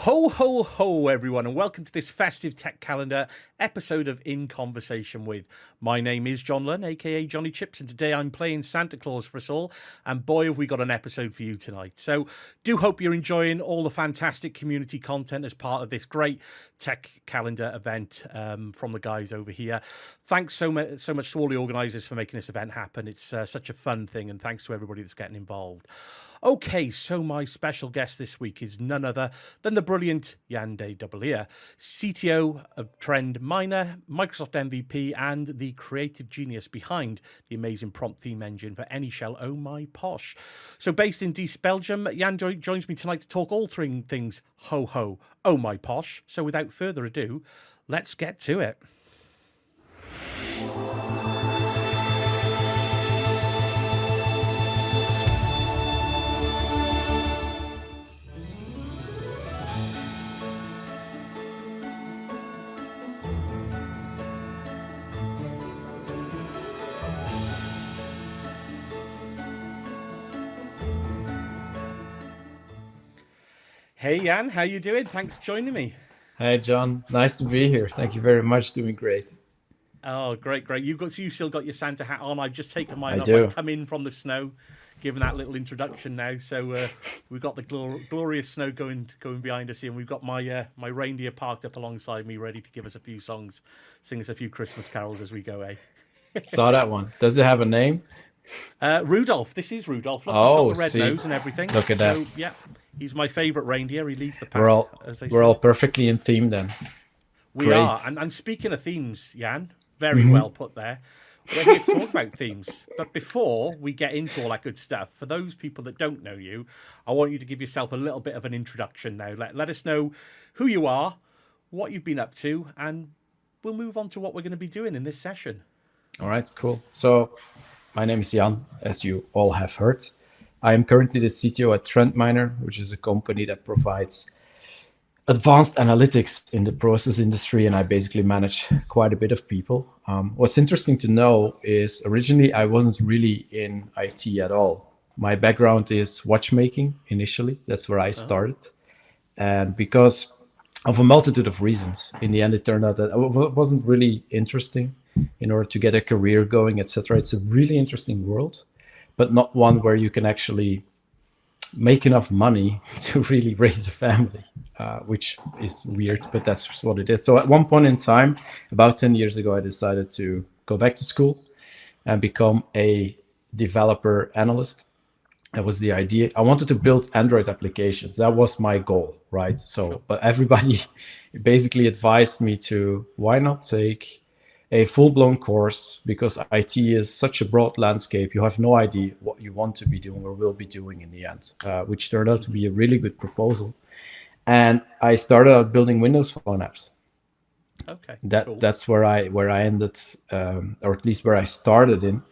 Ho, ho, ho, everyone, and welcome to this Festive Tech Calendar episode of In Conversation With. My name is John Lunn, aka Johnny Chips, and today I'm playing Santa Claus for us all, and boy, have we got an episode for you tonight. So, do hope you're enjoying all the fantastic community content as part of this great tech calendar event from the guys over here. Thanks so much to all the organisers for making this event happen. It's such a fun thing, and thanks to everybody that's getting involved. Okay, so my special guest this week is none other than the brilliant Jan De Dobbeleer, CTO of Trend Miner, Microsoft MVP, and the creative genius behind the amazing prompt theme engine for any shell Oh My Posh. So based in Diest, Belgium, Jan joins me tonight to talk all three things Ho Ho Oh My Posh. So without further ado, let's get to it. Hey Jan, how you doing? Thanks for joining me. Hey John, nice to be here. Thank you very much. Doing great. Oh, great. You still got your Santa hat on. I've just taken mine I off. do. I've come in from the snow, given that little introduction now. So we've got the glorious snow going behind us here, and we've got my my reindeer parked up alongside me, ready to give us a few songs, sing us a few Christmas carols as we go. Saw that one. Does it have a name? Rudolph. This is Rudolph. Look, he's got Oh, the red see, nose and everything. look at that. So yeah, he's my favourite reindeer. He leads the We're pack, all as they we're say. all perfectly in theme then. We Great. are. And speaking of themes, Jan, very well put there. We're here to talk about themes. But before we get into all that good stuff, for those people that don't know you, I want you to give yourself a little bit of an introduction now. Let us know who you are, what you've been up to, and we'll move on to what we're going to be doing in this session. All right, cool. So my name is Jan, as you all have heard. I am currently the CTO at Trend Miner, which is a company that provides advanced analytics in the process industry, and I basically manage quite a bit of people. What's interesting to know is originally I wasn't really in IT at all. My background is watchmaking initially. That's where I started. And because of a multitude of reasons, in the end, it turned out that it wasn't really interesting in order to get a career going, etc. It's a really interesting world, but not one where you can actually make enough money to really raise a family, which is weird, but that's what it is. So at one point in time, about 10 years ago, I decided to go back to school and become a developer analyst. That was the idea. I wanted to build Android applications. That was my goal, right? So, but everybody basically advised me to why not take a full-blown course, because IT is such a broad landscape. You have no idea what you want to be doing or will be doing in the end, which turned out to be a really good proposal. And I started out building Windows Phone apps. Okay, cool. That's where I ended, or at least where I started in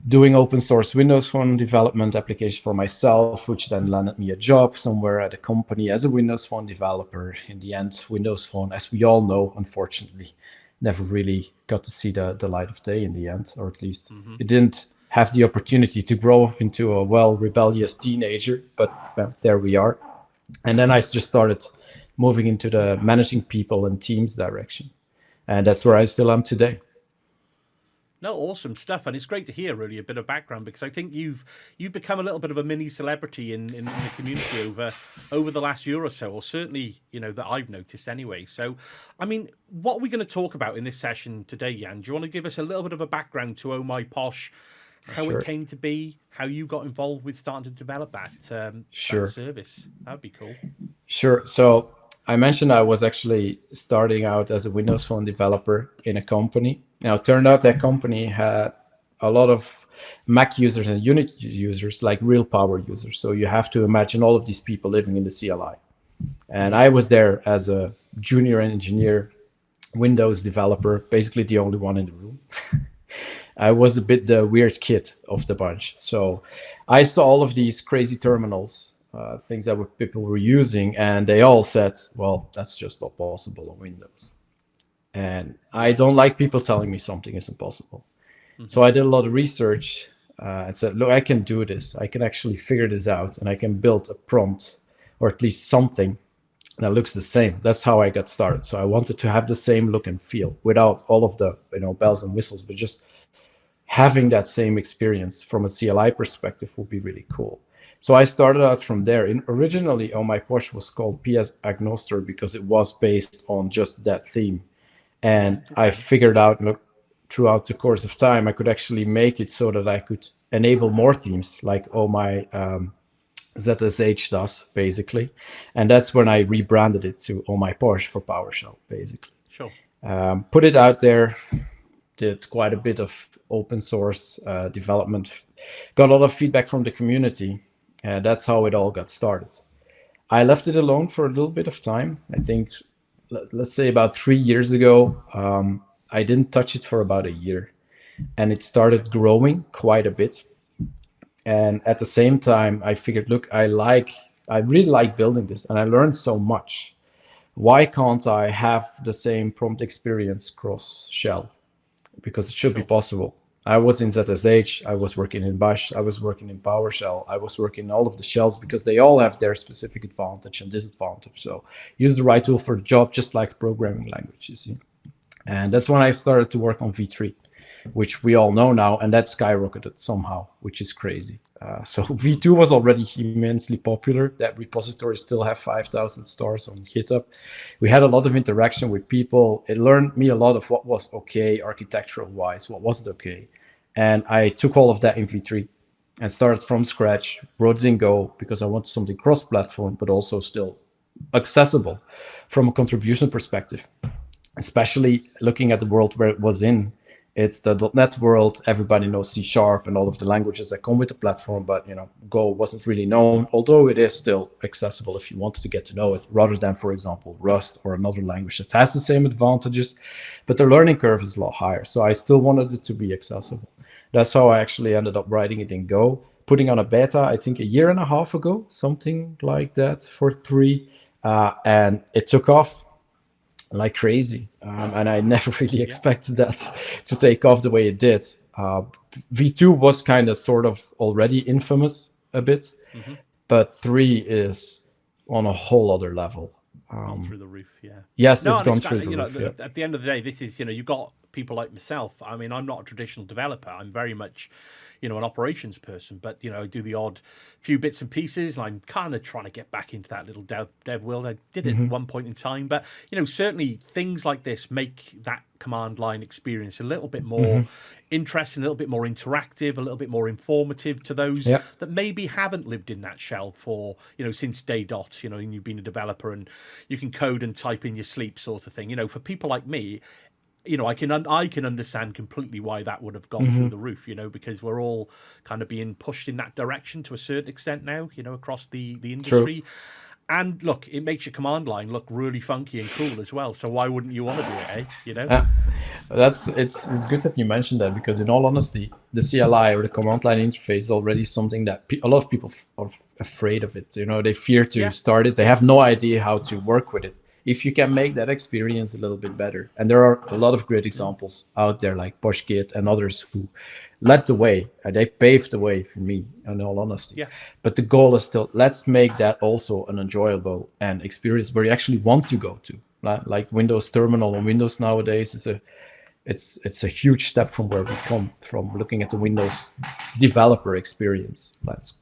doing open source Windows Phone development application for myself, which then landed me a job somewhere at a company as a Windows Phone developer. In the end, Windows Phone, as we all know, unfortunately, never really got to see the light of day in the end, or at least it didn't have the opportunity to grow into a rebellious teenager, but well, there we are. And then I just started moving into the managing people and teams direction. And that's where I still am today. No, awesome stuff, and it's great to hear really a bit of background, because I think you've become a little bit of a mini celebrity in the community over the last year or so, or certainly that I've noticed anyway. So, I mean, what are we going to talk about in this session today, Jan? Do you want to give us a little bit of a background to Oh My Posh, how Sure. it came to be, how you got involved with starting to develop that Sure. that service? That'd be cool. Sure. So I mentioned I was actually starting out as a Windows Phone developer in a company. Now, it turned out that company had a lot of Mac users and Unix users, like real power users. So you have to imagine all of these people living in the CLI. And I was there as a junior engineer, Windows developer, basically the only one in the room. I was a bit the weird kid of the bunch. So I saw all of these crazy terminals, things that people were using, and they all said, well, that's just not possible on Windows. And I don't like people telling me something isn't possible. So I did a lot of research and said, look, I can do this. I can actually figure this out, and I can build a prompt, or at least something that looks the same. That's how I got started. So I wanted to have the same look and feel without all of the bells and whistles, but just having that same experience from a CLI perspective would be really cool. So I started out from there. Originally, Oh My Posh was called PS Agnoster because it was based on just that theme. And I Okay. figured out, look, throughout the course of time, I could actually make it so that I could enable more themes, like Oh My ZSH does, basically. And that's when I rebranded it to Oh My Posh for PowerShell, basically. Sure. Put it out there, did quite a bit of open source development, got a lot of feedback from the community, and that's how it all got started. I left it alone for a little bit of time. I think, let's say about 3 years ago, I didn't touch it for about a year, and it started growing quite a bit. And at the same time, I figured, look, I really like building this, and I learned so much. Why can't I have the same prompt experience cross shell? Because it should be Sure. possible. I was in ZSH, I was working in Bash, I was working in PowerShell, I was working in all of the shells because they all have their specific advantage and disadvantage. So use the right tool for the job, just like programming languages. And that's when I started to work on V3, which we all know now, and that skyrocketed somehow, which is crazy. So V2 was already immensely popular. That repository still have 5,000 stars on GitHub. We had a lot of interaction with people. It learned me a lot of what was okay architectural wise, what wasn't okay. And I took all of that in V3 and started from scratch, wrote it in Go because I wanted something cross-platform, but also still accessible from a contribution perspective, especially looking at the world where it was in. It's the .NET world. Everybody knows C# and all of the languages that come with the platform, but Go wasn't really known, although it is still accessible if you wanted to get to know it, rather than, for example, Rust or another language that has the same advantages, but the learning curve is a lot higher. So I still wanted it to be accessible. That's how I actually ended up writing it in Go, putting on a beta, I think a year and a half ago, something like that, for 3. And it took off like crazy. And I never really Yeah. expected that to take off the way it did. V2 was kind of sort of already infamous a bit, Hmm. but 3 is on a whole other level. Gone through the roof. Yeah. Yes, No, it's and it's gone through kind the of, roof. Yeah. at the end of the day, this is, you've got people like myself. I mean, I'm not a traditional developer. I'm very much, an operations person, but, I do the odd few bits and pieces. And I'm kind of trying to get back into that little dev world. I did it at one point in time, but, certainly things like this make that command line experience a little bit more interesting, a little bit more interactive, a little bit more informative to those Yeah. that maybe haven't lived in that shell for, since day dot, and you've been a developer and you can code and type in your sleep sort of thing. For people like me, I can understand completely why that would have gone through the roof, because we're all kind of being pushed in that direction to a certain extent now, across the True. industry. And look, it makes your command line look really funky and cool as well. So why wouldn't you want to do it, Uh, it's good that you mentioned that, because in all honesty, the CLI or the command line interface is already something that a lot of people are afraid of it. They fear to Yeah. start it. They have no idea how to work with it. If you can make that experience a little bit better, and there are a lot of great examples out there like PoshGit and others who led the way, they paved the way for me, in all honesty. Yeah. But the goal is still, let's make that also an enjoyable and experience where you actually want to go to. Like Windows Terminal on Windows nowadays is it's a huge step from where we come from, looking at the Windows developer experience landscape.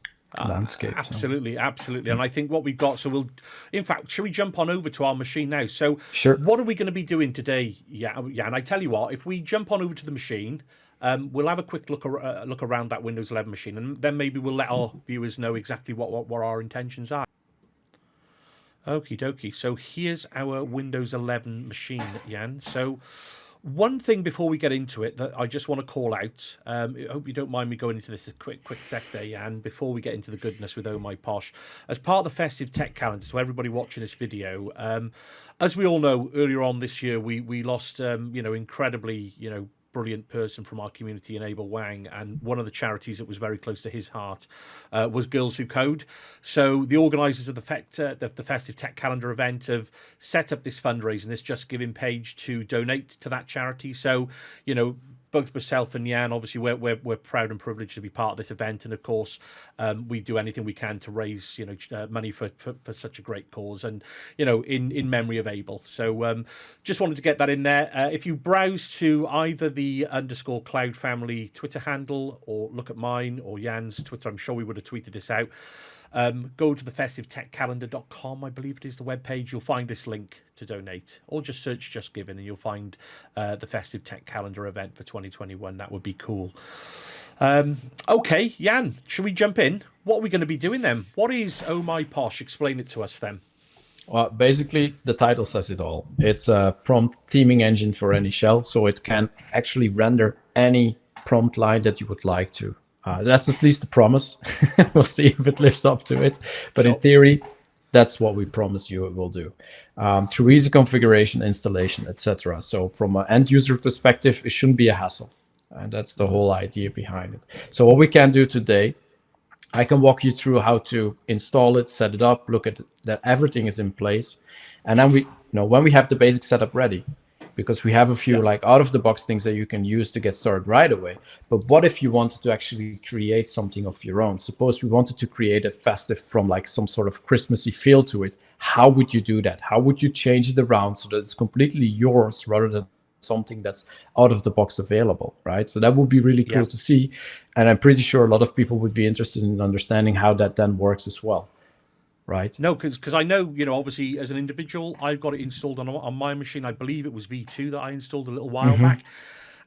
So Absolutely, absolutely. And I think what we've got, so in fact, should we jump on over to our machine now? So, sure. what are we going to be doing today? Yeah, yeah. And I tell you what, if we jump on over to the machine, we'll have a quick look around that Windows 11 machine, and then maybe we'll let our viewers know exactly what our intentions are. Okie dokie. So here's our Windows 11 machine, Jan. So one thing before we get into it that I just want to call out. I hope you don't mind me going into this a quick sec there, Jan, before we get into the goodness with Oh My Posh. As part of the Festive Tech Calendar, so everybody watching this video, as we all know, earlier on this year we lost, incredibly, brilliant person from our community in Abel Wang, and one of the charities that was very close to his heart was Girls Who Code. So the organisers of the Festive Tech Calendar event have set up this fundraising, this Just Giving page to donate to that charity. So, both myself and Jan, obviously, we're proud and privileged to be part of this event, and of course, we do anything we can to raise money for such a great cause, and in memory of Abel. So just wanted to get that in there. If you browse to either the _Cloud Family Twitter handle, or look at mine or Jan's Twitter, I'm sure we would have tweeted this out. Go to the festivetechcalendar.com, I believe it is the webpage. You'll find this link to donate, or just search Just Giving and you'll find the Festive Tech Calendar event for 2021. That would be cool. Okay, Jan, should we jump in? What are we going to be doing then? What is Oh My Posh? Explain it to us then. Well, basically, the title says it all. It's a prompt theming engine for any shell, so it can actually render any prompt line that you would like to. That's at least the promise. We'll see if it lives up to it. But in theory, that's what we promise you it will do. Through easy configuration, installation, etc. So from an end user perspective, it shouldn't be a hassle. And that's the whole idea behind it. So what we can do today, I can walk you through how to install it, set it up, look at that everything is in place. And then when we have the basic setup ready, because we have a few like out of the box things that you can use to get started right away. But what if you wanted to actually create something of your own? Suppose we wanted to create a festive prompt, like some sort of Christmassy feel to it. How would you do that? How would you change it around so that it's completely yours rather than something that's out of the box available, right? So that would be really cool to see. And I'm pretty sure a lot of people would be interested in understanding how that then works as well. Right. No, because I know, obviously as an individual, I've got it installed on my machine. I believe it was V2 that I installed a little while back.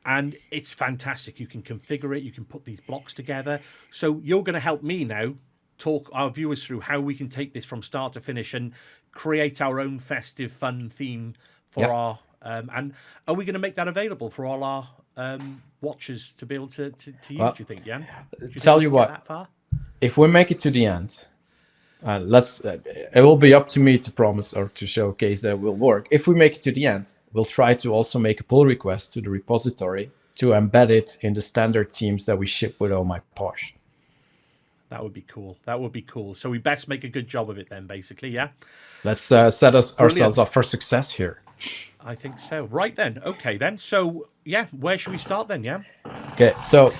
And it's fantastic. You can configure it. You can put these blocks together. So you're going to help me now talk our viewers through how we can take this from start to finish and create our own festive fun theme for our... and are we going to make that available for all our watchers to be able to use, do you think, Jan? Tell you what, that far? If we make it to the end... it will be up to me to promise or to showcase that it will work. If we make it to the end, we'll try to also make a pull request to the repository to embed it in the standard themes that we ship with Oh My Posh. That would be cool. That would be cool. So we best make a good job of it then, basically, yeah? Let's set ourselves up for success here. I think so. Right then. Okay then. So, where should we start then, yeah? Okay, so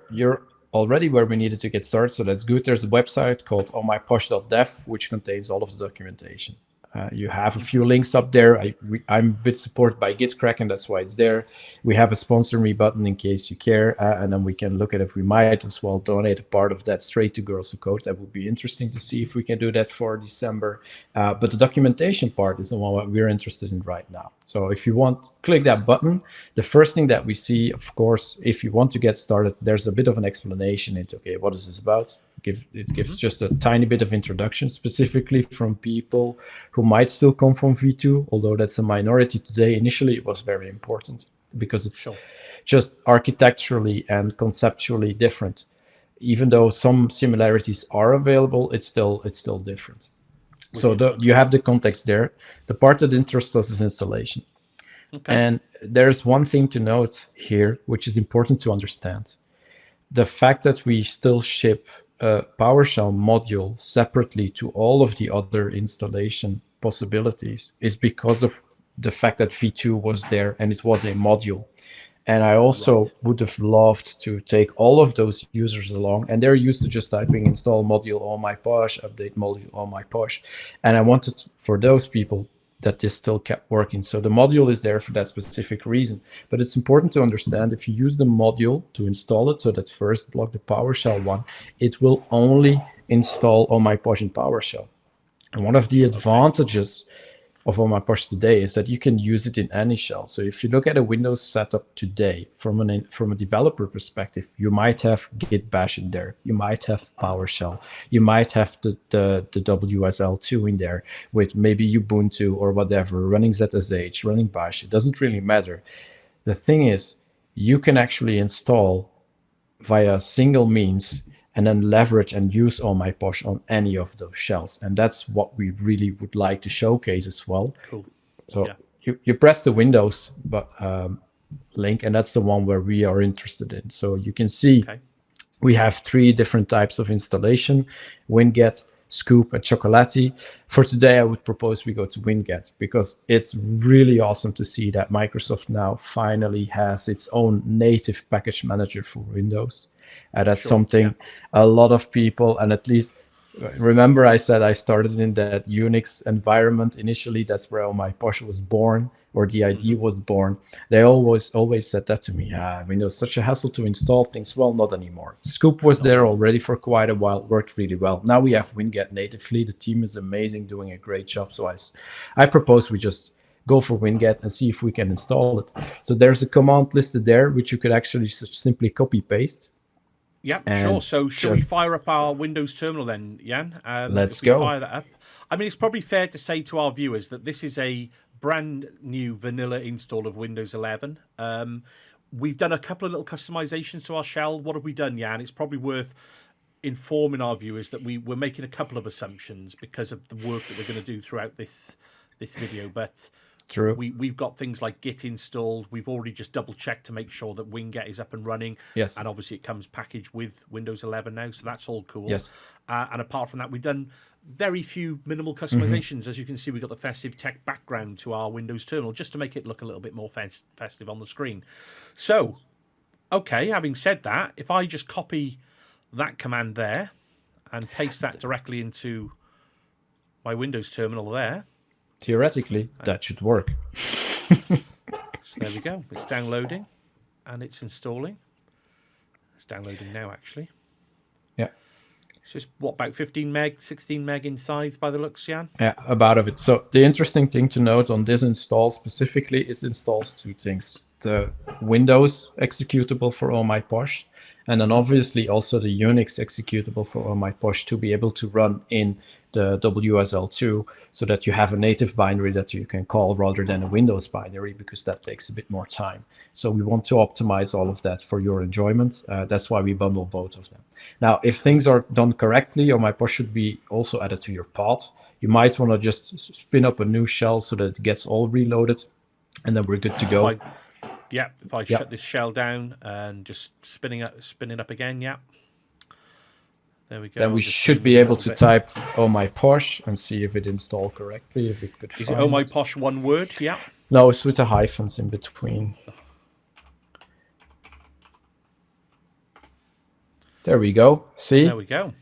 you're already where we needed to get started, so that's good. There's a website called ohmyposh.dev, which contains all of the documentation. You have a few links up there. I'm a bit supported by GitKraken, that's why it's there. We have a sponsor me button in case you care, and then we can look at if we might as well donate a part of that straight to Girls Who Code. That would be interesting to see if we can do that for December. But the documentation part is the one that we're interested in right now. So if you want, click that button. The first thing that we see, of course, if you want to get started, there's a bit of an explanation into, okay, what is this about? It gives just a tiny bit of introduction, specifically from people who might still come from V2, although that's a minority today. Initially, it was very important because it's just architecturally and conceptually different. Even though some similarities are available, it's still different. So you have the context there. The part that interests us is installation. Okay. And there's one thing to note here, which is important to understand. The fact that we still ship a PowerShell module separately to all of the other installation possibilities is because of the fact that V2 was there and it was a module. And I also would have loved to take all of those users along, and they're used to just typing install module Oh My Posh, update module Oh My Posh. And I wanted for those people that this still kept working. So the module is there for that specific reason. But it's important to understand if you use the module to install it, so that first block, the PowerShell one, it will only install Oh My Posh in PowerShell. And one of the advantages of Oh My Posh today is that you can use it in any shell. So if you look at a Windows setup today, from a developer perspective, you might have Git Bash in there, you might have PowerShell, you might have the WSL2 in there with maybe Ubuntu or whatever, running ZSH, running Bash. It doesn't really matter. The thing is, you can actually install via single means and then leverage and use Oh My Posh on any of those shells. And that's what we really would like to showcase as well. Cool. So you press the Windows link, and that's the one where we are interested in. So you can see we have 3 different types of installation: winget, Scoop, and Chocolati. For today, I would propose we go to Winget because it's really awesome to see that Microsoft now finally has its own native package manager for Windows. That's something a lot of people, and at least remember I said I started in that Unix environment initially. That's where Oh My Posh was born, or the idea was born. They always said that to me. Windows such a hassle to install things. Well, not anymore. Scoop was there already for quite a while, worked really well. Now we have Winget natively. The team is amazing, doing a great job. So I propose we just go for Winget and see if we can install it. So there's a command listed there, which you could actually simply copy paste. Yep, sure. So shall we fire up our Windows terminal then, Jan? Let's go. Fire that up. I mean, it's probably fair to say to our viewers that this is a brand new vanilla install of Windows 11. We've done a couple of little customizations to our shell. What have we done, Jan? It's probably worth informing our viewers that we're making a couple of assumptions because of the work that we're going to do throughout this video. But True. We've got things like Git installed. We've already just double checked to make sure that Winget is up and running. Yes. And obviously it comes packaged with Windows 11 now, so that's all cool. Yes. And apart from that, we've done very few minimal customizations. As you can see, we've got the Festive Tech background to our Windows terminal just to make it look a little bit more festive on the screen. So, okay, having said that, if I just copy that command there and paste that directly into my Windows terminal there. Theoretically, that should work. So there we go. It's downloading and it's installing. It's downloading now, actually. Yeah. So it's what, about 15 meg, 16 meg in size by the looks, Jan? Yeah, about of it. So the interesting thing to note on this install specifically is installs two things. The Windows executable for Oh My Posh, and then obviously also the Unix executable for Oh My Posh to be able to run in the WSL2 so that you have a native binary that you can call rather than a Windows binary, because that takes a bit more time. So we want to optimize all of that for your enjoyment. That's why we bundle both of them. Now, if things are done correctly, Oh My Posh should be also added to your pod. You might want to just spin up a new shell so that it gets all reloaded, and then we're good to go. If I shut this shell down and just spinning up again, there we go. Then we should be able to type Oh My Posh and see if it installed correctly, if it could find it Oh My Posh one word? Yeah. No, it's with the hyphens in between. There we go. See? There we go.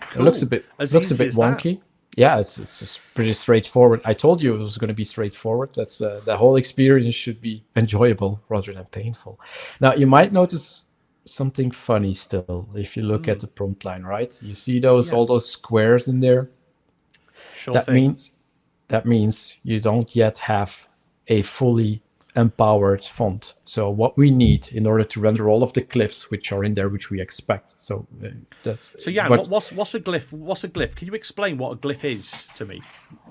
Cool. It looks a bit wonky. Yeah, it's just pretty straightforward. I told you it was going to be straightforward. That's the whole experience should be enjoyable rather than painful. Now, you might notice something funny still if you look at the prompt line, right? You see all those squares in there? Sure. That means you don't yet have a fully empowered font. So what we need in order to render all of the glyphs which are in there, which we expect. So what's a glyph? What's a glyph? Can you explain what a glyph is to me?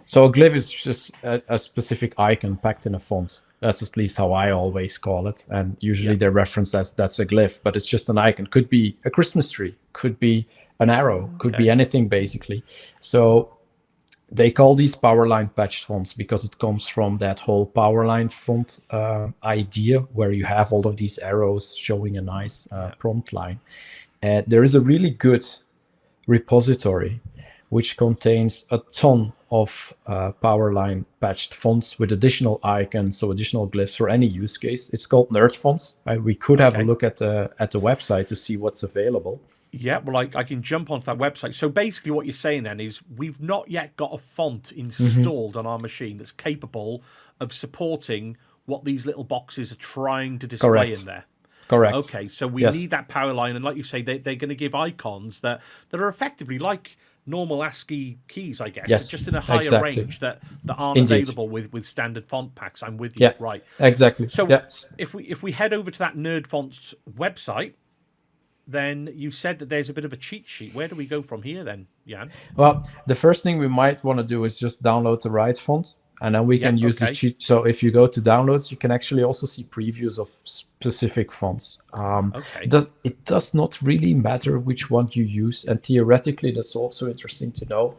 So a glyph is just a specific icon packed in a font. That's at least how I always call it. And usually they reference that's a glyph, but it's just an icon. Could be a Christmas tree, could be an arrow, could be anything basically. So they call these Powerline patched fonts because it comes from that whole Powerline font idea where you have all of these arrows showing a nice prompt line. There is a really good repository which contains a ton of Powerline patched fonts with additional icons, so additional glyphs for any use case. It's called Nerd Fonts. We could have a look at the website to see what's available. Yeah, well, I can jump onto that website. So basically what you're saying then is we've not yet got a font installed on our machine that's capable of supporting what these little boxes are trying to display in there. Correct. Okay, so we need that power line, and like you say, they're going to give icons that are effectively like normal ASCII keys, I guess, but just in a higher range that aren't available with standard font packs. I'm with you. Yeah, right. Exactly. So if we head over to that Nerd Fonts website, then you said that there's a bit of a cheat sheet. Where do we go from here then, Jan? Well, the first thing we might want to do is just download the right font, and then we can use the cheat. So if you go to downloads, you can actually also see previews of specific fonts. It does not really matter which one you use, and theoretically, that's also interesting to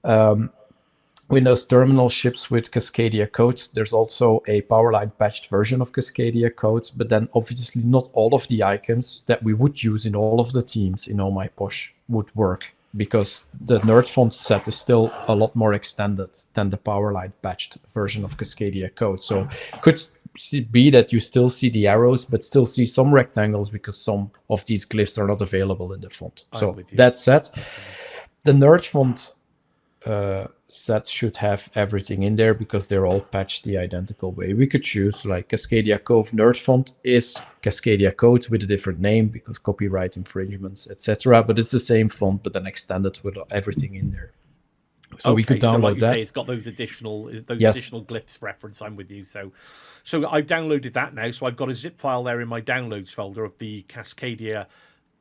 know. Windows Terminal ships with Cascadia code. There's also a Powerline patched version of Cascadia code, but then obviously not all of the icons that we would use in all of the themes in Oh My Posh would work because the nerd font set is still a lot more extended than the Powerline patched version of Cascadia code. So could be that you still see the arrows, but still see some rectangles because some of these glyphs are not available in the font. So that said, the nerd font set should have everything in there because they're all patched the identical way. We could choose like Cascadia Cove nerd font is Cascadia Code with a different name because copyright infringements, etc. But it's the same font, but then extended with everything in there. So we could download so like you that. say, it's got those additional glyphs reference. I'm with you. So I've downloaded that now. So I've got a zip file there in my downloads folder of the Cascadia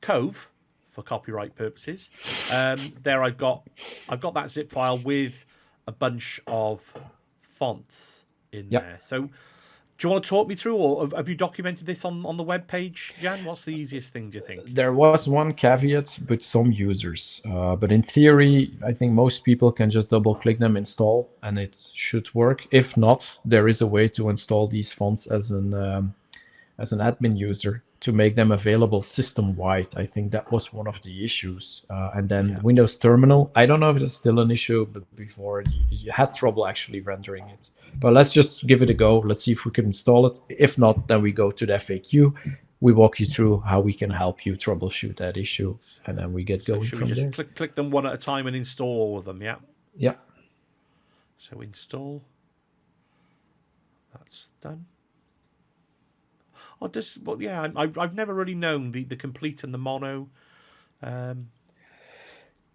Cove for copyright purposes. There I've got that zip file with a bunch of fonts in there. So do you want to talk me through, or have you documented this on the web page, Jan? What's the easiest thing, do you think? There was one caveat with some users, but in theory, I think most people can just double click them, install, and it should work. If not, there is a way to install these fonts as an admin user to make them available system-wide. I think that was one of the issues. And then Windows Terminal, I don't know if it's still an issue, but before you had trouble actually rendering it. But let's just give it a go. Let's see if we can install it. If not, then we go to the FAQ. We walk you through how we can help you troubleshoot that issue, and then we get going from there. Should we just click them one at a time and install all of them, yeah? Yeah. So install. That's done. I've never really known the complete and the mono.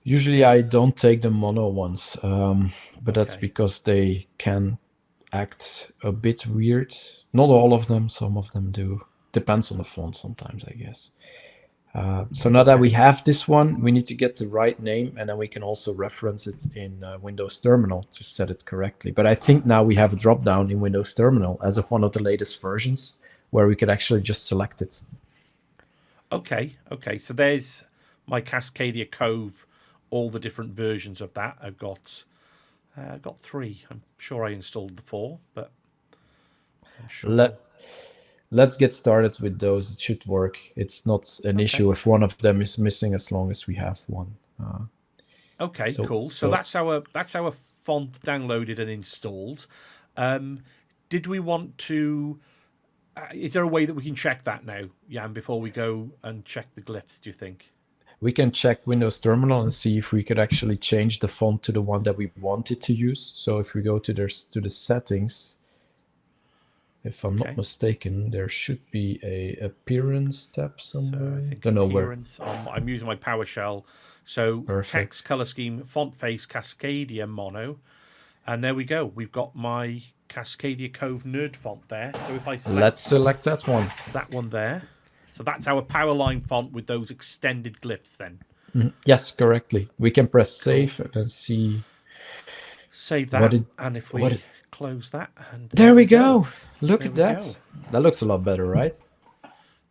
Usually I don't take the mono ones, but that's because they can act a bit weird. Not all of them, some of them do. Depends on the font sometimes, I guess. So now that we have this one, we need to get the right name, and then we can also reference it in Windows Terminal to set it correctly. But I think now we have a drop-down in Windows Terminal as of one of the latest versions, where we could actually just select it. Okay. So there's my Cascadia Cove, all the different versions of that. I've got 3. I'm sure I installed the 4, but I'm sure. Let's get started with those. It should work. It's not an issue if one of them is missing, as long as we have one. Cool. So that's our font downloaded and installed. Did we want to? Is there a way that we can check that now, Jan, before we go and check the glyphs, do you think? We can check Windows Terminal and see if we could actually change the font to the one that we wanted to use. So if we go to the settings, if I'm not mistaken, there should be a appearance tab somewhere. So I think don't know appearance. I'm using my PowerShell. So text, color scheme, font face, Cascadia mono. And there we go. We've got my Cascadia Cove nerd font there. So if I select, let's select that one. That one there. So that's our Powerline font with those extended glyphs then. Yes, correctly. We can press save and see. Save that. And if we close that. And there we go. Look at that. That looks a lot better, right?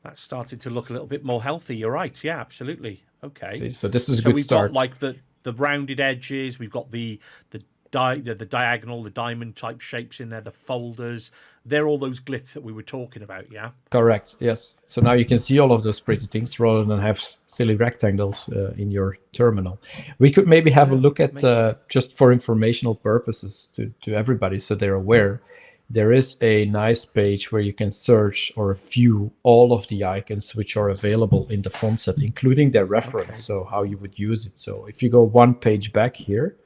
That's starting to look a little bit more healthy. You're right. Yeah, absolutely. Okay. See, so this is a good start. Got like the rounded edges. We've got the diagonal, the diamond type shapes in there, the folders. They're all those glyphs that we were talking about, yeah? Correct, yes. So now you can see all of those pretty things rather than have silly rectangles in your terminal. We could maybe have a look at, just for informational purposes to everybody so they're aware, there is a nice page where you can search or view all of the icons which are available in the font set, including their reference, so how you would use it. So if you go one page back here,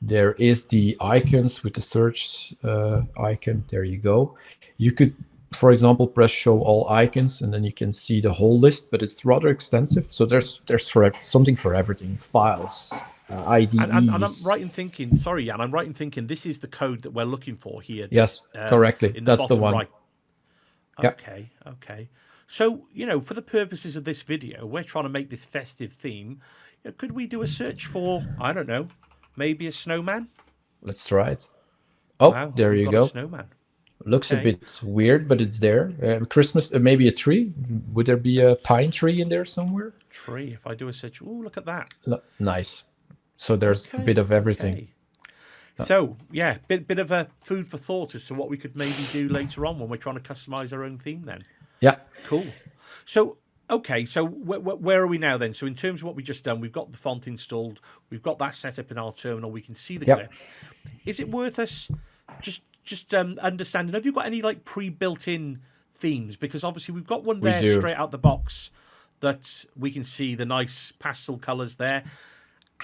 there is the icons with the search icon. There you go. You could, for example, press show all icons, and then you can see the whole list, but it's rather extensive. So there's something for everything. Files, IDEs. And I'm right in thinking, sorry, Jan, I'm right in thinking this is the code that we're looking for here. Yes, correctly. That's the one. Right. Okay. So, for the purposes of this video, we're trying to make this festive theme. Could we do a search for, I don't know, maybe a snowman? Let's try it. Oh, wow, there you go. A snowman. Looks a bit weird, but it's there. Christmas, maybe a tree. Would there be a pine tree in there somewhere? Tree. If I do a search, look at that. Nice. So there's a bit of everything. Okay. So yeah, bit of a food for thought as to what we could maybe do later on when we're trying to customize our own theme. Then. Yeah. Cool. So Okay, so where are we now then? So in terms of what we just done, we've got the font installed, we've got that set up in our terminal, we can see the Yep. glyphs. Is it worth us just understanding? Have you got any like pre-built-in themes? Because obviously we've got one We there do. straight out the box that we can see the nice pastel colors there.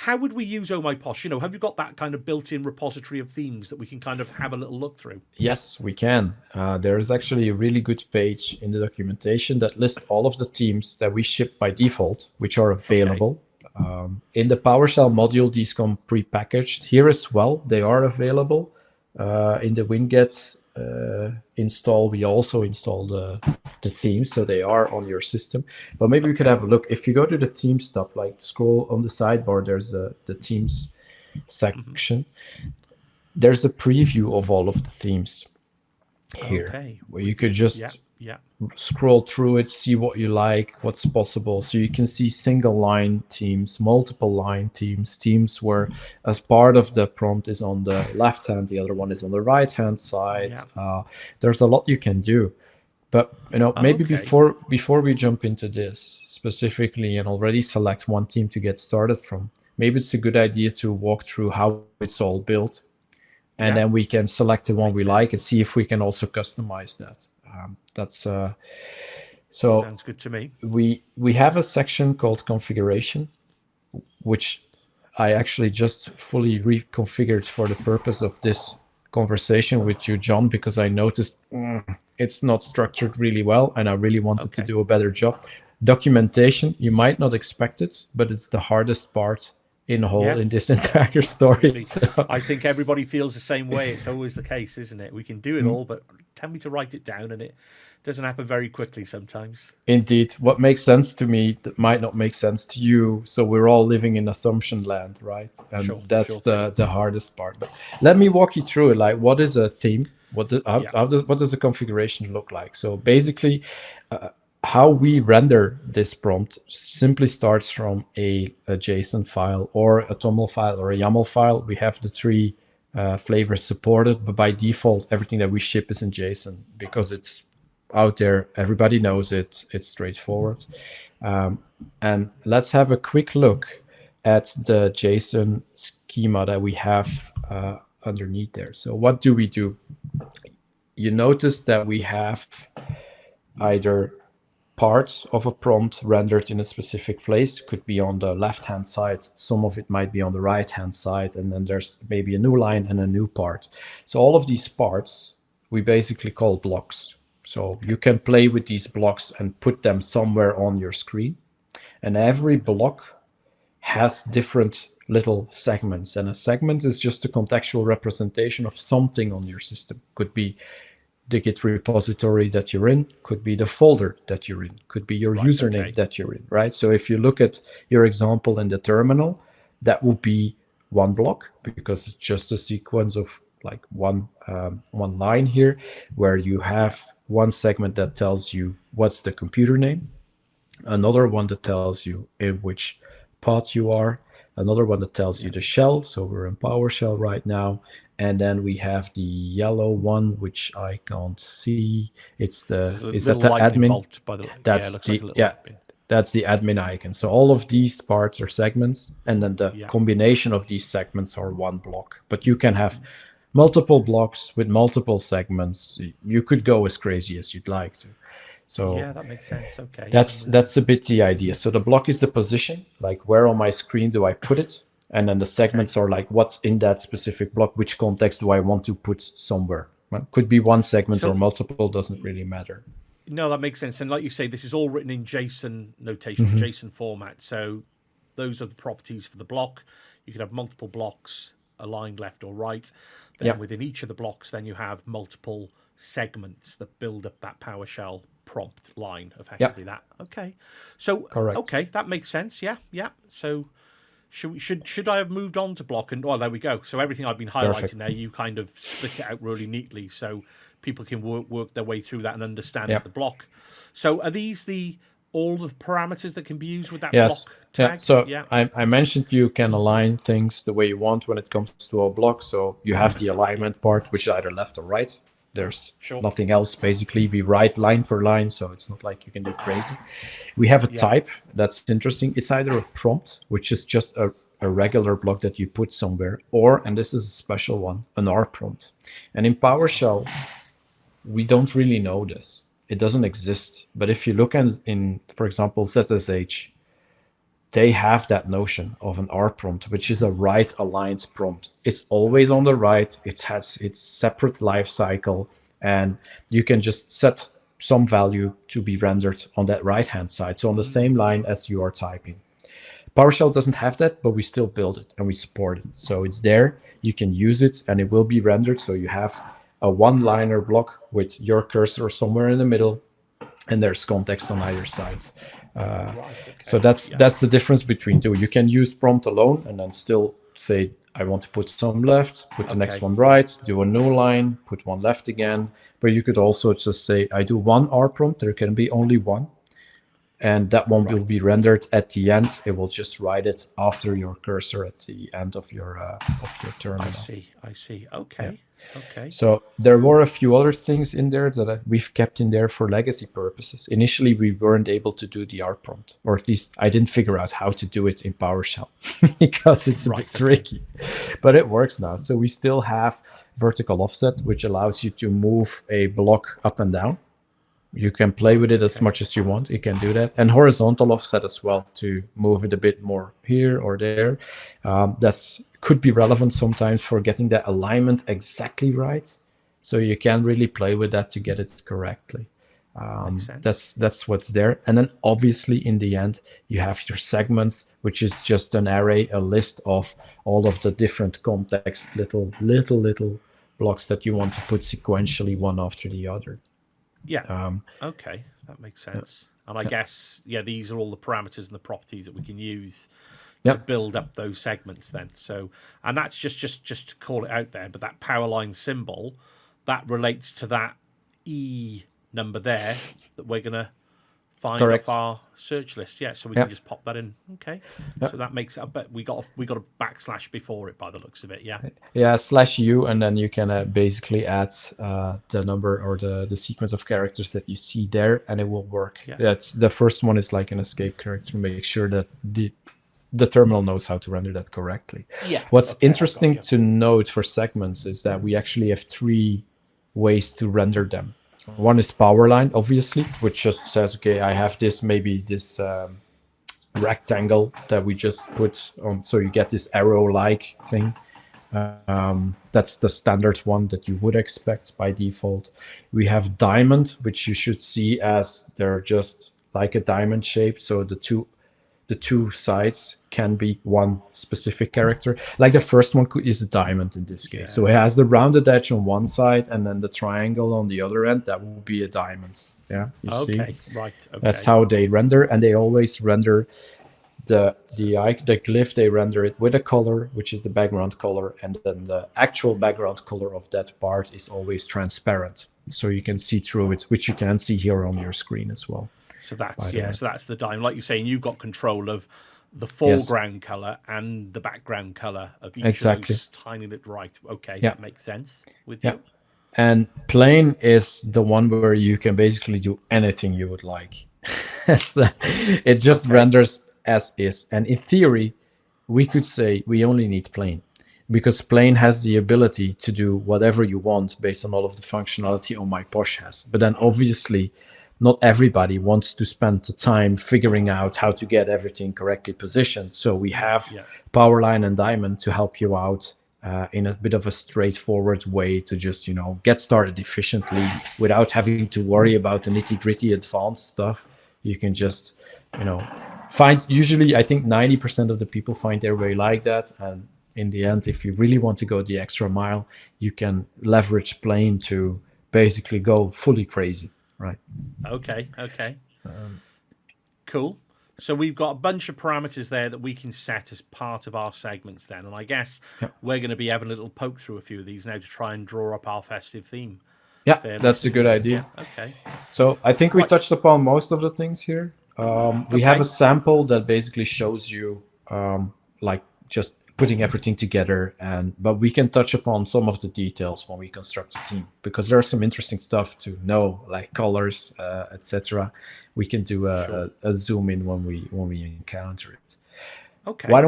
How would we use Oh My Posh? You know, have you got that kind of built-in repository of themes that we can kind of have a little look through? Yes, we can. There is actually a really good page in the documentation that lists all of the themes that we ship by default, which are available. In the PowerShell module, these come pre-packaged. Here as well, they are available. In the Winget install, we also install the themes, so they are on your system. But maybe we could have a look. If you go to the theme stuff, like scroll on the sidebar, there's the themes section. There's a preview of all of the themes here, where you could just scroll through it, see what you like, what's possible. So you can see single line themes, multiple line themes where as part of the prompt is on the left hand, the other one is on the right hand side. There's a lot you can do. But maybe before we jump into this specifically and already select one theme to get started from, maybe it's a good idea to walk through how it's all built. And then we can select the one we like and see if we can also customize that. So sounds good to me. We have a section called configuration, which I actually just fully reconfigured for the purpose of this conversation with you, John, because I noticed it's not structured really well, and I really wanted to do a better job. Documentation, you might not expect it, but it's the hardest part in this entire story. So. I think everybody feels the same way. It's always the case, isn't it? We can do it all, but tell me to write it down, and it doesn't happen very quickly sometimes. Indeed. What makes sense to me that might not make sense to you. So we're all living in assumption land, right? And that's the hardest part. But let me walk you through it. Like, what is a theme? What does a configuration look like? So basically, how we render this prompt simply starts from a JSON file or a TOML file or a YAML file. We have the three flavors supported, but by default, everything that we ship is in JSON because it's out there. Everybody knows it. It's straightforward. And let's have a quick look at the JSON schema that we have underneath there. So what do? You notice that we have either parts of a prompt rendered in a specific place. Could be on the left-hand side. Some of it might be on the right-hand side. And then there's maybe a new line and a new part. So all of these parts, we basically call blocks. So you can play with these blocks and put them somewhere on your screen. And every block has different little segments. And a segment is just a contextual representation of something on your system. Could be the Git repository that you're in, could be the folder that you're in, could be your username that you're in, right? So if you look at your example in the terminal, that would be one block because it's just a sequence of like one line here where you have one segment that tells you what's the computer name, another one that tells you in which pod you are, another one that tells you the shell. So we're in PowerShell right now. And then we have the yellow one, which I can't see. Is that the admin? Bolt, by the way. That's the admin icon. So all of these parts are segments, and then the combination of these segments are one block. But you can have multiple blocks with multiple segments. You could go as crazy as you'd like to. So that makes sense. Okay. That's a bit the idea. So the block is the position, like where on my screen do I put it? And then the segments are like what's in that specific block, which context do I want to put somewhere? Well, could be one segment or multiple, doesn't really matter. No, that makes sense. And like you say, this is all written in JSON notation, JSON format. So those are the properties for the block. You can have multiple blocks aligned left or right. Then within each of the blocks, then you have multiple segments that build up that PowerShell prompt line, effectively that. Okay. So, correct. Okay, that makes sense. Yeah. So should I have moved on to block? And there we go. So everything I've been highlighting there, you kind of split it out really neatly so people can work their way through that and understand the block. So are these all the parameters that can be used with that block tag? So I mentioned you can align things the way you want when it comes to a block. So you have the alignment part, which is either left or right. There's Sure. nothing else. Basically, we write line per line, so it's not like you can do crazy. We have a type that's interesting. It's either a prompt, which is just a regular block that you put somewhere, or, and this is a special one, an R prompt. And in PowerShell, we don't really know this. It doesn't exist. But if you look in, for example, ZSH, they have that notion of an R prompt, which is a right aligned prompt. It's always on the right. It has its separate life cycle, and you can just set some value to be rendered on that right-hand side. So on the same line as you are typing. PowerShell doesn't have that, but we still build it and we support it. So it's there, you can use it, and it will be rendered. So you have a one-liner block with your cursor somewhere in the middle, and there's context on either side. So that's the difference between two. You can use prompt alone and then still say, I want to put some left, put the next one right, do a new line, put one left again. But you could also just say, I do one R prompt, there can be only one. And that one will be rendered at the end. It will just write it after your cursor at the end of your terminal. I see. Okay. Yeah. Okay. So there were a few other things in there that we've kept in there for legacy purposes. Initially, we weren't able to do the R prompt, or at least I didn't figure out how to do it in PowerShell because it's a bit tricky, but it works now. So we still have vertical offset, which allows you to move a block up and down. You can play with it as much as you want. You can do that. And horizontal offset as well to move it a bit more here or there. That's could be relevant sometimes for getting that alignment exactly right. So you can really play with that to get it correctly. That's what's there. And then obviously in the end, you have your segments, which is just an array, a list of all of the different context, little blocks that you want to put sequentially one after the other. Yeah. Okay, that makes sense. And I guess, these are all the parameters and the properties that we can use to build up those segments then. So, and that's just to call it out there, but that power line symbol, that relates to that E number there that we're going to find off our search list. Yeah, so we can just pop that in. Okay. So that makes it, but we got a backslash before it by the looks of it. Yeah. Yeah, /u, and then you can basically add the number or the sequence of characters that you see there, and it will work. Yeah. That's the first one is like an escape character to make sure that the terminal knows how to render that correctly. Yeah. What's interesting to note for segments is that we actually have 3 ways to render them. One is power line, obviously, which just says, okay, I have this rectangle that we just put on, so you get this arrow-like thing. That's the standard one that you would expect by default. We have diamond, which you should see as they're just like a diamond shape, so the two sides can be one specific character. Like the first one is a diamond in this case. So it has the rounded edge on one side and then the triangle on the other end. That will be a diamond. Yeah, you see? Right. Okay. That's how they render, and they always render the glyph. They render it with a color, which is the background color, and then the actual background color of that part is always transparent, so you can see through it, which you can see here on your screen as well. So that's so that's the diamond. Like you're saying, you've got control of the foreground color and the background color of each of those tiny little. Right. Okay, that makes sense with you. And plain is the one where you can basically do anything you would like. It just renders as is. And in theory, we could say we only need plain, because plain has the ability to do whatever you want based on all of the functionality Oh My Posh has. But then obviously, not everybody wants to spend the time figuring out how to get everything correctly positioned. So we have Powerline and Diamond to help you out in a bit of a straightforward way to just, get started efficiently without having to worry about the nitty-gritty advanced stuff. You can just, find, usually I think 90% of the people find their way like that. And in the end, if you really want to go the extra mile, you can leverage plain to basically go fully crazy. Right. Okay. Cool. So we've got a bunch of parameters there that we can set as part of our segments then. And I guess we're going to be having a little poke through a few of these now to try and draw up our festive theme. Yeah, that's a good idea. Yeah. Okay. So I think we touched upon most of the things here. We have a sample that basically shows you like just putting everything together. But we can touch upon some of the details when we construct a theme, because there's some interesting stuff to know, like colors, etc. We can do a zoom in when we encounter it. Okay. Why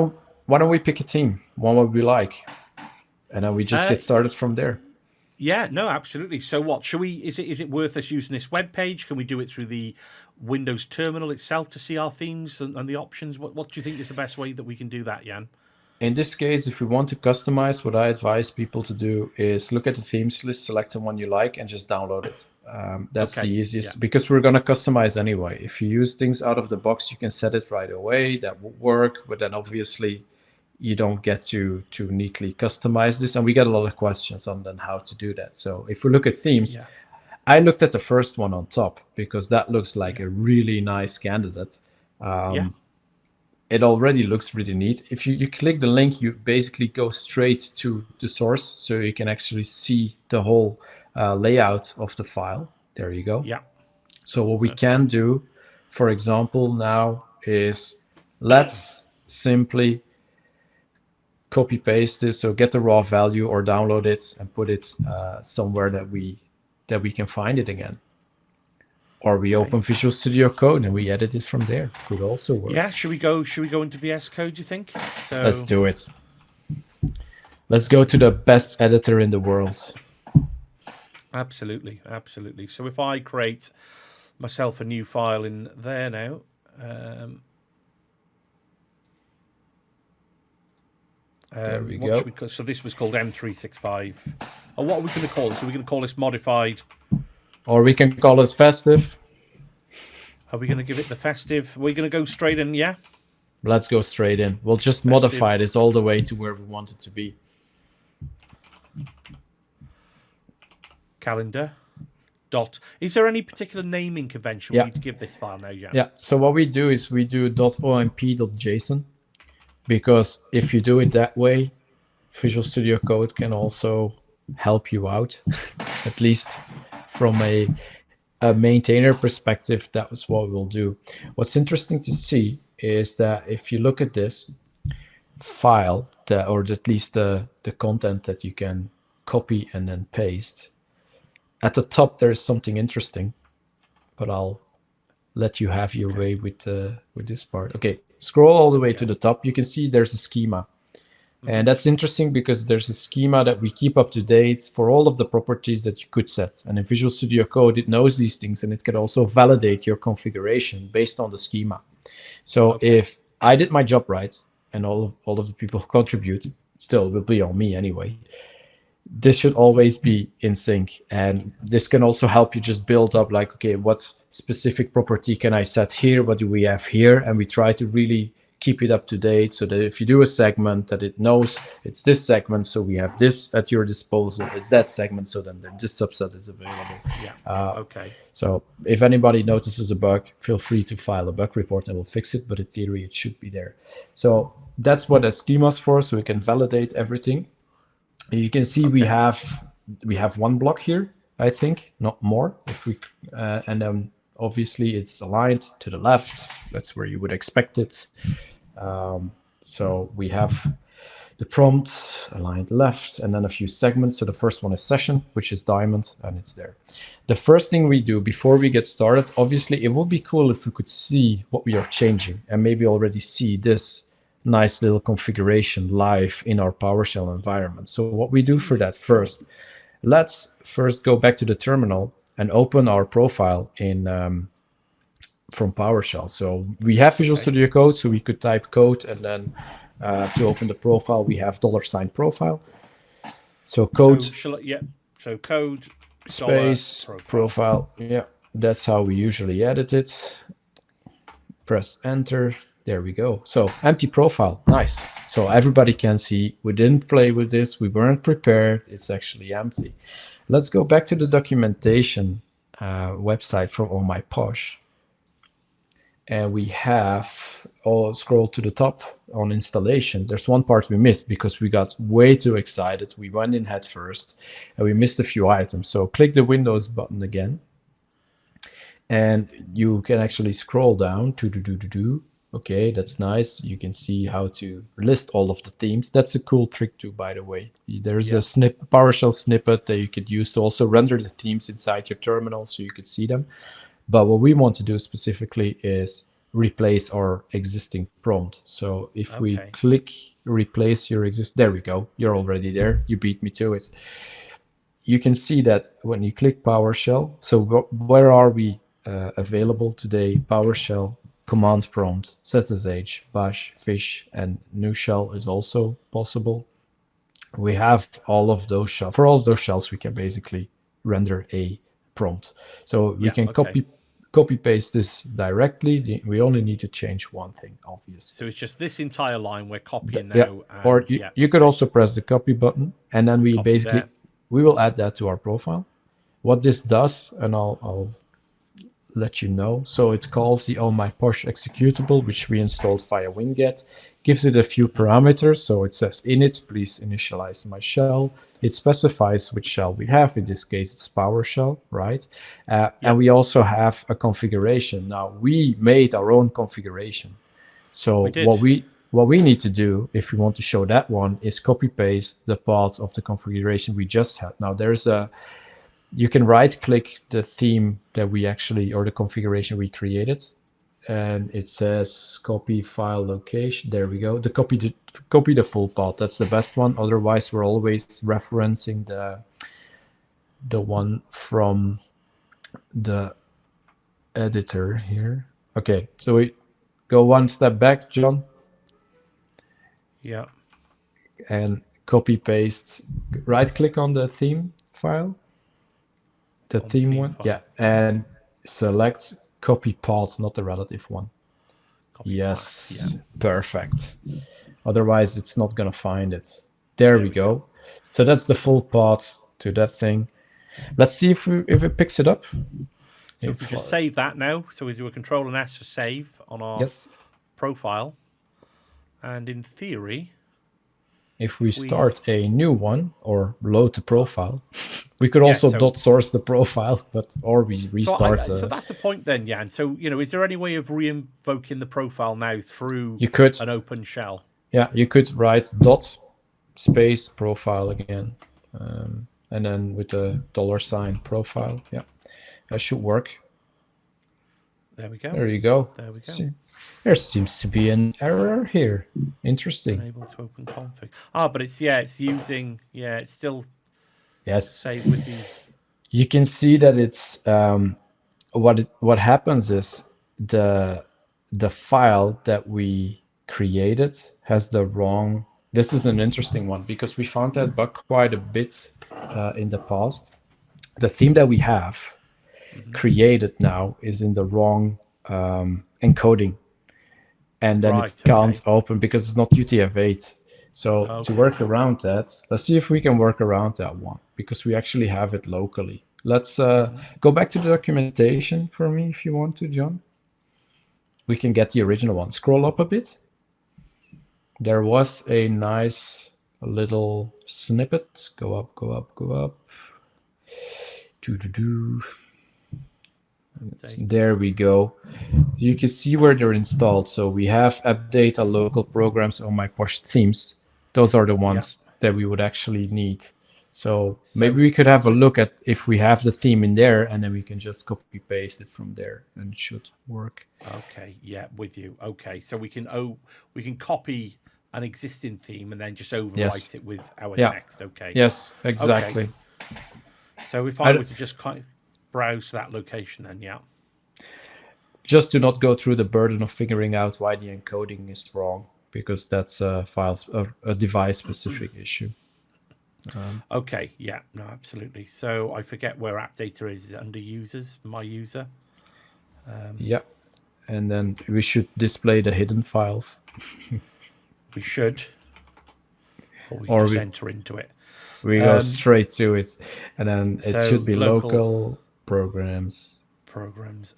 don't we pick a theme, one what we like, and then we just get started from there. Yeah, no, absolutely. So what should we? Is it worth us using this web page? Can we do it through the Windows terminal itself to see our themes and the options? What do you think is the best way that we can do that, Jan? In this case, if we want to customize, what I advise people to do is look at the themes list, select the one you like, and just download it. That's the easiest, because we're going to customize anyway. If you use things out of the box, you can set it right away. That will work, but then obviously you don't get to neatly customize this. And we get a lot of questions on then how to do that. So if we look at themes, I looked at the first one on top because that looks like a really nice candidate. It already looks really neat. If you click the link, you basically go straight to the source, so you can actually see the whole layout of the file. There you go. Yeah. So what we can do, for example, now is let's simply copy paste this. So get the raw value or download it and put it somewhere that we can find it again. Or we open Visual Studio Code and we edit it from there. Could also work. Yeah, should we go into VS Code, do you think? So let's do it. Let's go to the best editor in the world. Absolutely, absolutely. So if I create myself a new file in there now, there we go. So this was called M365. And what are we going to call it? So we're going to call this modified. Or we can call it festive. Are we going to give it the festive? Are we going to go straight in, yeah? Let's go straight in. We'll just modify this all the way to where we want it to be. Calendar. Dot. Is there any particular naming convention we need to give this file now, Jan? Yeah, so what we do is we do .omp.json, because if you do it that way, Visual Studio Code can also help you out, at least from a maintainer perspective. That was what we'll do. What's interesting to see is that if you look at this file, or at least the content that you can copy and then paste, at the top there is something interesting, but I'll let you have your way with this part. Okay, scroll all the way to the top. You can see there's a schema. And that's interesting because there's a schema that we keep up to date for all of the properties that you could set. And in Visual Studio Code, it knows these things, and it can also validate your configuration based on the schema. So if I did my job right, and all of the people who contribute, still will be on me anyway, this should always be in sync. And this can also help you just build up, like, okay, what specific property can I set here? What do we have here? And we try to really keep it up to date so that if you do a segment, that it knows it's this segment, so we have this at your disposal. It's that segment, so then this subset is available. So if anybody notices a bug, feel free to file a bug report and we'll fix it, but in theory it should be there. So that's what a schema is for, so we can validate everything. You can see we have one block here, I think, not more. If we and then obviously it's aligned to the left. That's where you would expect it. So we have the prompt aligned left, and then a few segments. So the first one is session, which is diamond, and it's there. The first thing we do before we get started, obviously it would be cool if we could see what we are changing and maybe already see this nice little configuration live in our PowerShell environment. So what we do for that first, let's first go back to the terminal and open our profile in from PowerShell. So we have Visual Studio Code, so we could type code, and then to open the profile, we have $profile. So code. So code space profile. Yeah, that's how we usually edit it. Press enter. There we go. So empty profile. Nice. So everybody can see we didn't play with this. We weren't prepared. It's actually empty. Let's go back to the documentation website from Oh My Posh. And we have, scroll to the top on installation. There's one part we missed because we got way too excited. We went in head first and we missed a few items. So click the Windows button again. And you can actually scroll down to Okay, that's nice. You can see how to list all of the themes. That's a cool trick too, by the way. There's a PowerShell snippet that you could use to also render the themes inside your terminal so you could see them. But what we want to do specifically is replace our existing prompt. So if we click replace your there we go. You're already there. You beat me to it. You can see that when you click PowerShell, so where are we available today? PowerShell, command prompt, ZSH, bash, fish, and new shell is also possible. We have all of those shells. For all of those shells, we can basically render a prompt. So we can copy paste this directly. We only need to change one thing, obviously. So it's just this entire line we're copying now. Yeah. Or you could also press the copy button, and then we basically we will add that to our profile. What this does, and I'll let you know. So it calls the Oh My Posh executable, which we installed via winget, gives it a few parameters. So it says init, please initialize my shell. It specifies which shell we have. In this case, it's PowerShell, right? And we also have a configuration. Now, we made our own configuration. So what we need to do, if we want to show that one, is copy paste the part of the configuration we just had. Now, you can right click the theme that we actually, or the configuration we created, and it says copy file location. There we go. Copy the full path. That's the best one. Otherwise, we're always referencing the one from the editor here. Okay, so we go one step back, John. Yeah. And copy paste. Right click on the theme file. The theme one, yeah, and select copy path, not the relative one. Yes, perfect. Otherwise, it's not going to find it. There we go. So that's the full path to that thing. Let's see if it picks it up. So if we just save that now, so we do a Control and S for save on our profile, and in theory, if we start a new one or load the profile, we could also dot source the profile, or we restart. So that's the point then, Jan. So, is there any way of re-invoking the profile now through an open shell? Yeah, you could write dot space profile again, and then with the $ profile. Yeah, that should work. There we go. There you go. There we go. See, there seems to be an error here. Interesting. Unable to open config. But it's using it's still save with the. You can see that it's what happens is the file that we created has the wrong. This is an interesting one because we found that bug quite a bit in the past. The theme that we have created now is in the wrong encoding, and then it can't open because it's not UTF-8. So to work around that, let's see if we can work around that one, because we actually have it locally. Let's go back to the documentation for me if you want to, John. We can get the original one. Scroll up a bit. There was a nice little snippet. Go up, go up, go up. There we go. You can see where they're installed. So we have app data, local programs, Oh My Posh themes. Those are the ones that we would actually need. So maybe we could have a look at if we have the theme in there, and then we can just copy paste it from there, and it should work. Okay, yeah, with you. Okay, so we can copy an existing theme and then just overwrite it with our text. Okay. Yes, exactly. Okay. So if I were to just kind of browse that location, then just do not go through the burden of figuring out why the encoding is wrong, because that's a device specific issue. Okay, yeah, no, absolutely. So I forget where app data is under users, my user. And then we should display the hidden files. We should. Or we just enter into it. We go straight to it, and then it should be local programs.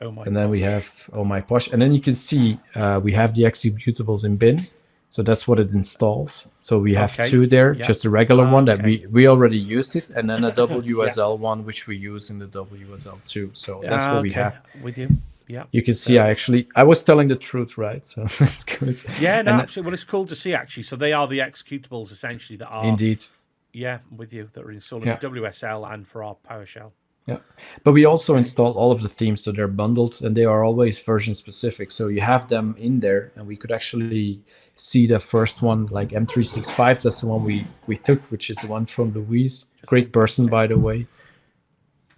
Oh my. And then we have Oh My Posh, and then you can see we have the executables in bin. So that's what it installs. So we have two there, just a regular one that we already used it, and then a WSL one which we use in the WSL2. So that's what we have. With you. Yeah. You can see I was telling the truth, right? So that's good. Yeah, no, And absolutely. Well, it's cool to see actually. So they are the executables essentially that are, indeed, yeah, with you, that are installing yeah. for WSL and for our PowerShell. Yeah, but we also Okay. install all of the themes, so they're bundled and they are always version specific. So you have them in there, and we could actually see the first one, like M365. That's the one we took, which is the one from Louise. Just Great person, fantastic. by the way.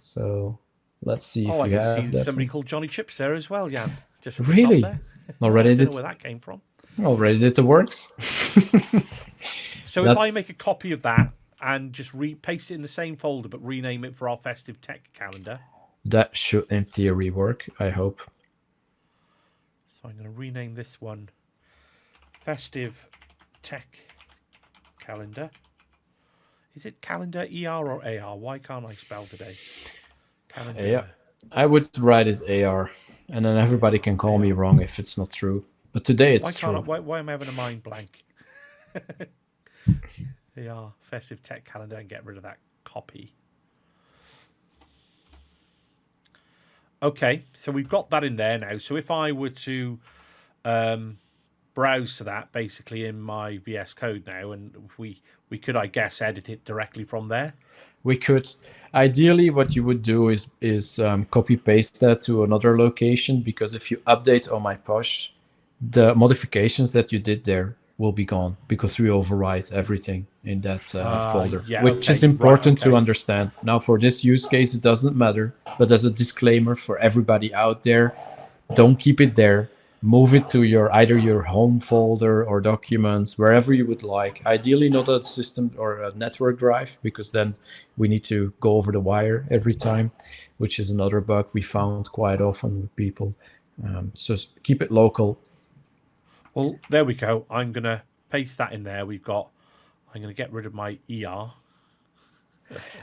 So let's see if Oh, I we can have see that somebody one. called Johnny Chips there as well, Jan, just at the top Really? there. I Already don't know did. where that came from. Already did the works. So if I make a copy of that and just paste it in the same folder but rename it for our Festive Tech Calendar. That should, in theory, work. I hope. So I'm going to rename this one Festive Tech Calendar. Is it calendar ER or AR? Why can't I spell today? Calendar. Yeah, I would write it AR, and then everybody can call me AR. wrong if it's not true. But today Why it's can't I, true. why am I having a mind blank? AR Festive Tech Calendar and get rid of that copy. Okay, so we've got that in there now. So if I were to browse to that basically in my VS Code now, and we could, I guess, edit it directly from there. We could, ideally, what you would do is copy paste that to another location, because if you update Oh My Posh, the modifications that you did there will be gone because we overwrite everything in that folder, Yeah, which is okay, important right, okay. to understand. Now, for this use case, it doesn't matter, but as a disclaimer for everybody out there, don't keep it there. Move it to either your home folder or documents, wherever you would like. Ideally, not a system or a network drive, because then we need to go over the wire every time, which is another bug we found quite often with people. So keep it local. Well, there we go. I'm going to paste that in there. I'm going to get rid of my ER.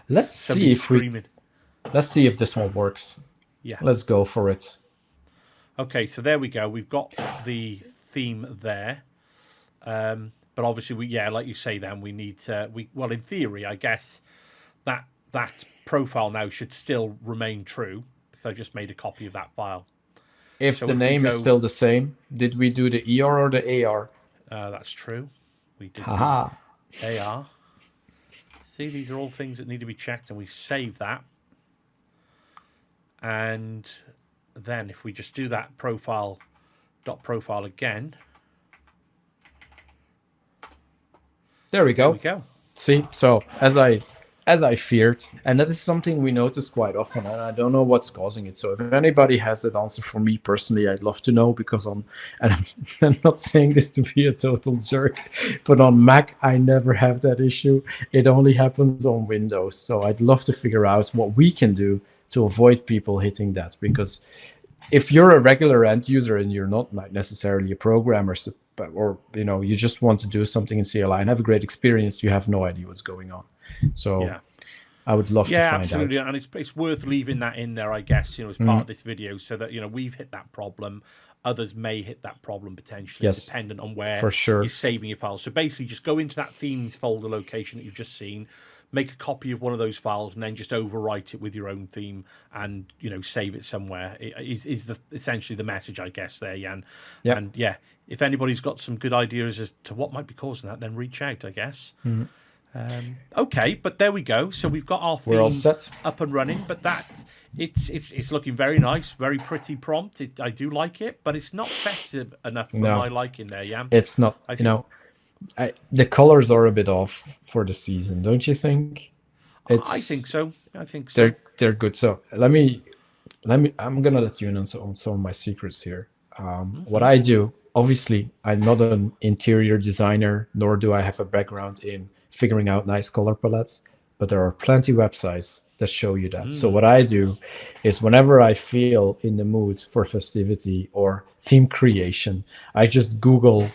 Let's see screaming. Let's see if this one works. Yeah. Let's go for it. Okay, so there we go. We've got the theme there. But obviously, like you say, then we need to. Well, in theory, I guess that profile now should still remain true because I just made a copy of that file. If the name is still the same, did we do the ER or the AR? That's true. We did Haha. the AR. See, these are all things that need to be checked, and we save that. And then if we just do that profile again. There we go. There we go. See, so as I feared, and that is something we notice quite often, and I don't know what's causing it. So if anybody has that answer for me personally, I'd love to know, because and I'm not saying this to be a total jerk, but on Mac, I never have that issue. It only happens on Windows. So I'd love to figure out what we can do to avoid people hitting that, because if you're a regular end user and you're not necessarily a programmer, or you just want to do something in CLI and have a great experience, you have no idea what's going on. So yeah. I would love to find absolutely. out. And it's worth leaving that in there, I guess, as part of this video, so that we've hit that problem. Others may hit that problem potentially, dependent on where for sure. you're saving your files. So basically, just go into that themes folder location that you've just seen, make a copy of one of those files, and then just overwrite it with your own theme, and save it somewhere. Is essentially the message, I guess, there, Jan. Yep. And if anybody's got some good ideas as to what might be causing that, then reach out, I guess. Mm-hmm. Okay, but there we go. So we've got our theme We're all set. up and running, but it's looking very nice, very pretty prompt. I do like it, but it's not festive enough for my liking there, Jan. It's not. The colors are a bit off for the season, don't you think? I think so. They're good. So let me. I'm gonna let you in on some of my secrets here. What I do, obviously, I'm not an interior designer, nor do I have a background in figuring out nice color palettes, but there are plenty of websites that show you that. So what I do is, whenever I feel in the mood for festivity or theme creation, I just Google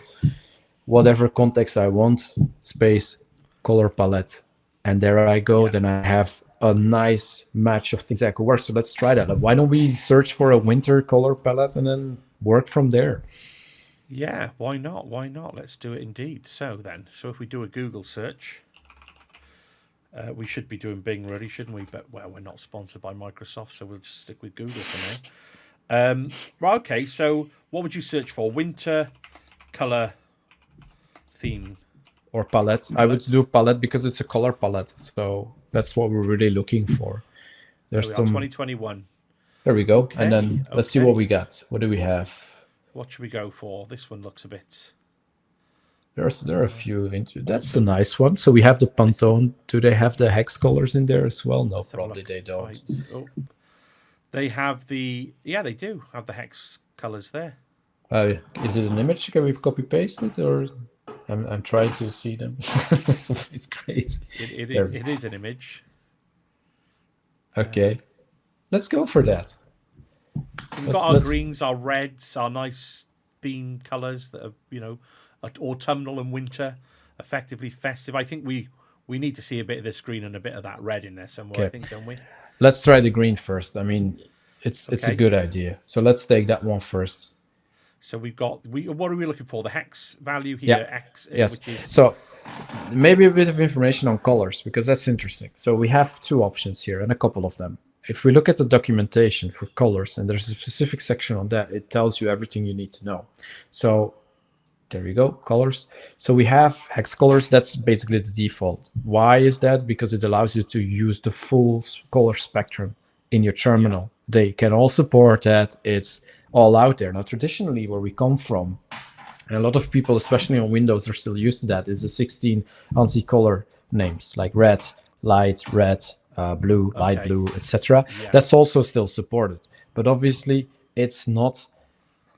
whatever context I want, space, color palette, and there I go. Then I have a nice match of things that could work. So let's try that. Why don't we search for a winter color palette and then work from there? Yeah, why not? Why not? Let's do it indeed. So if we do a Google search, we should be doing Bing, really, shouldn't we? But we're not sponsored by Microsoft, so we'll just stick with Google for Right, okay, so what would you search for? Winter color theme or palette. I would palette. do palette because it's a color palette. So that's what we're really looking for. There There's we are, some. 2021. There we go. And Okay, then let's see what we okay. got. What do we have? What should we go for? This one looks a bit. There are a few. That's a nice one. So we have the Pantone. Do they have the hex colors in there as well? No, Let's have a probably look. they don't. Oh, they have the. Yeah, they do have the hex colors there. Is it an image? Can we copy paste it, or I'm trying to see them? It's crazy. It is an image. Okay, let's go for that. So we've got our greens, our reds, our nice theme colors that are autumnal and winter, effectively festive. I think we need to see a bit of this green and a bit of that red in there somewhere. Okay. I think, don't we? Let's try the green first. I mean, it's a Okay. good idea. So let's take that one first. So we've got what are we looking for? The hex value here, Yeah. X, Yes. which is So maybe a bit of information on colors because that's interesting. So we have two options here and a couple of them. If we look at the documentation for colors, and there's a specific section on that, it tells you everything you need to know. So there we go, colors. So we have hex colors. That's basically the default. Why is that? Because it allows you to use the full color spectrum in your terminal. They can all support that. It's all out there. Now, traditionally, where we come from, and a lot of people, especially on Windows, are still used to that, is the 16 ANSI color names, like red, light, red, blue, light blue, etc. Yeah. That's also still supported. But obviously, it's not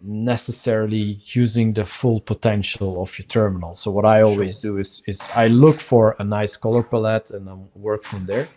necessarily using the full potential of your terminal. So what I always do is I look for a nice color palette and then work from there.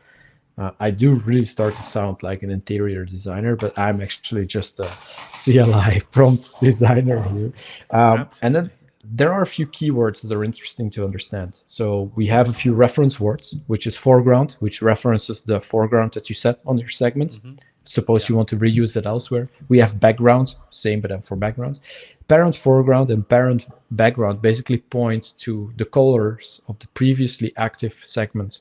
I do really start to sound like an interior designer, but I'm actually just a CLI prompt designer here. And then there are a few keywords that are interesting to understand. So we have a few reference words, which is foreground, which references the foreground that you set on your segment. Suppose you want to reuse that elsewhere. We have background, same, but then for background. Parent foreground and parent background basically point to the colors of the previously active segment,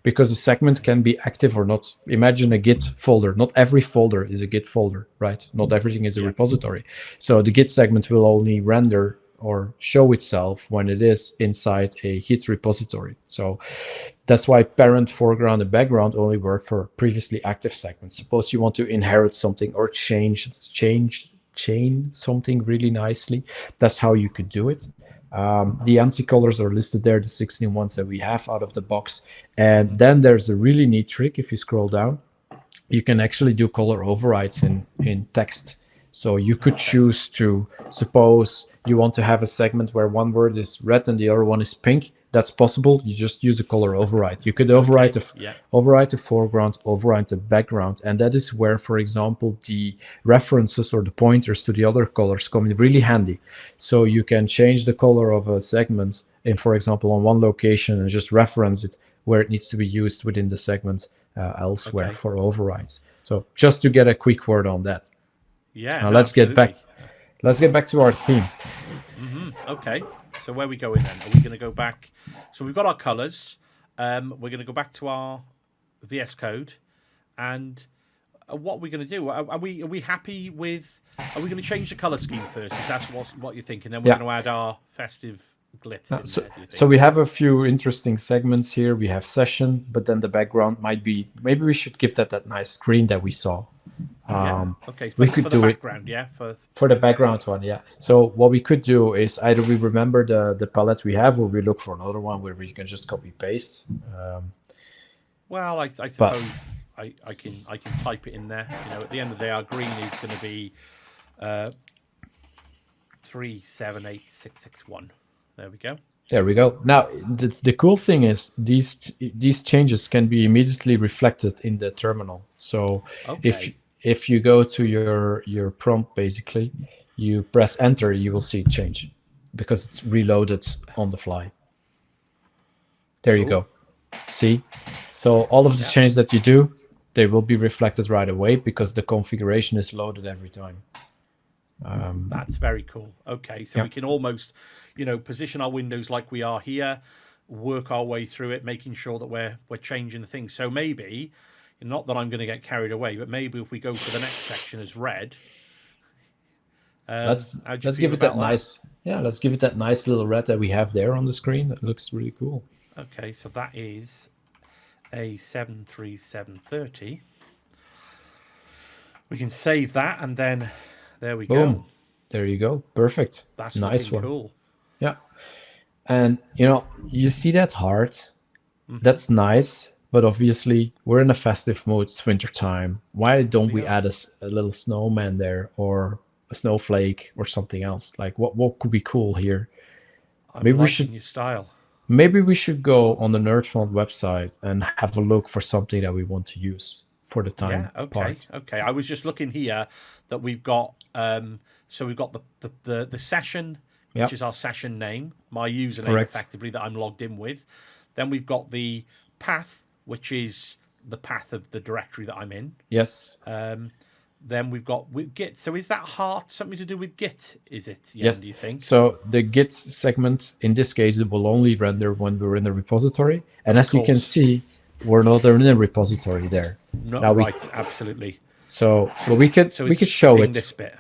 because a segment can be active or not. Imagine a Git folder. Not every folder is a Git folder, right? Not everything is a repository. So the Git segment will only render or show itself when it is inside a Git repository. So that's why parent, foreground, and background only work for previously active segments. Suppose you want to inherit something or chain something really nicely. That's how you could do it. The ANSI colors are listed there, the 16 ones that we have out of the box. And then there's a really neat trick. If you scroll down, you can actually do color overrides in text. So you could choose to, suppose you want to have a segment where one word is red and the other one is pink. That's possible. You just use a color override. You could override the foreground, override the background, and that is where, for example, the references or the pointers to the other colors come in really handy. So you can change the color of a segment in, for example, on one location and just reference it where it needs to be used within the segment elsewhere for overrides. So just to get a quick word on that. Yeah. Now let's get back. Let's get back to our theme. Okay. So where are we going then? Are we going to go back? So we've got our colors. We're going to go back to our VS Code, and what are we going to do? Are we happy with? Are we going to change the color scheme first? Is that what you're thinking? Then we're going to add our festive glyphs in there, do you think? So we have a few interesting segments here. We have session, but then the background might be. Maybe we should give that nice screen that we saw. Okay. We could do background, for the background one, yeah. So what we could do is either we remember the palette we have, or we look for another one where we can just copy paste. Well, I suppose I can type it in there. At the end of the day, our green is going to be 378661. There we go. There we go. Now the cool thing is these changes can be immediately reflected in the terminal. So if you go to your prompt, basically, you press enter, you will see it change because it's reloaded on the fly. There you go. See? So all of the changes that you do, they will be reflected right away because the configuration is loaded every time. That's very cool. Okay, so we can almost, position our windows like we are here, work our way through it, making sure that we're changing the things. So maybe, not that I'm going to get carried away, but maybe if we go for the next section as red, How do you let's feel give it that about that? nice. Yeah, let's give it that nice little red that we have there on the screen. It looks really cool. Okay, so that is a 73730. We can save that, and then there we Boom. go. There you go. Perfect. That's Nice looking one. cool. Yeah. And you see that heart? Mm-hmm. That's nice, but obviously we're in a festive mode. It's winter time. Why don't we add a little snowman there, or a snowflake, or something else? Like what could be cool here? I'm Maybe we liking should your style. maybe we should go on the NerdFont website and have a look for something that we want to use for the Yeah, time okay, part. okay. I was just looking here that we've got so we've got the session, which Yeah, is our session name, my username correct. effectively that I'm logged in with. Then we've got the path, which is the path of the directory that I'm in. Yes. Then we've got Git. So is that heart something to do with Git? Is it, Jan, Yes. do you think? So the Git segment, in this case, it will only render when we're in the repository. And Of as you can course. see, we're not in the repository there. Not Now right, absolutely. so So well, we could so we it's could show skipping it. this bit.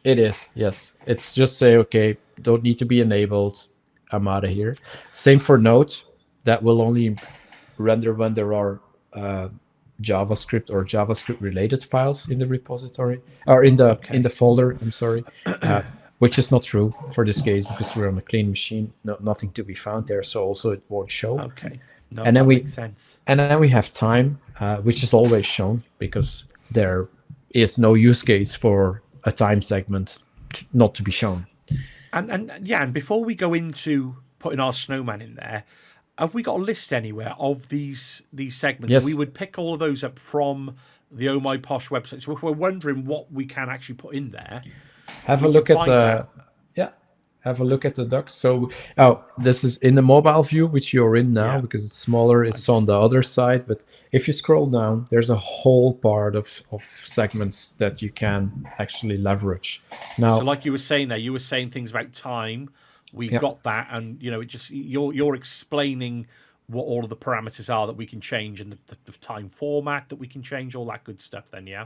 It is, yes. It's just say, okay, don't need to be enabled. I'm out of here. Same for Node. That will only render when there are JavaScript or JavaScript related files in the repository or in the Okay. folder. I'm sorry, which is not true for this case because we're on a clean machine. Nothing to be found there, so also it won't show. Okay. No, And then that we makes sense. and then we have time, which is always shown because there is no use case for a time segment not to be shown. And yeah, and before we go into putting our snowman in there, have we got a list anywhere of these segments? We Yes, would pick all of those up from the Oh My Posh website. So if we're wondering what we can actually put in there, have a we can look at find that. yeah, have a look at the docs. So, this is in the mobile view, which you're in now Yeah, because it's smaller. I It's on just the other side, but if you scroll down, there's a whole part of segments that you can actually leverage. so Now, like you were saying there, you were saying things about time. We yeah, got that, and it just you're explaining what all of the parameters are that we can change and the time format that we can change, all that good stuff. Then yeah.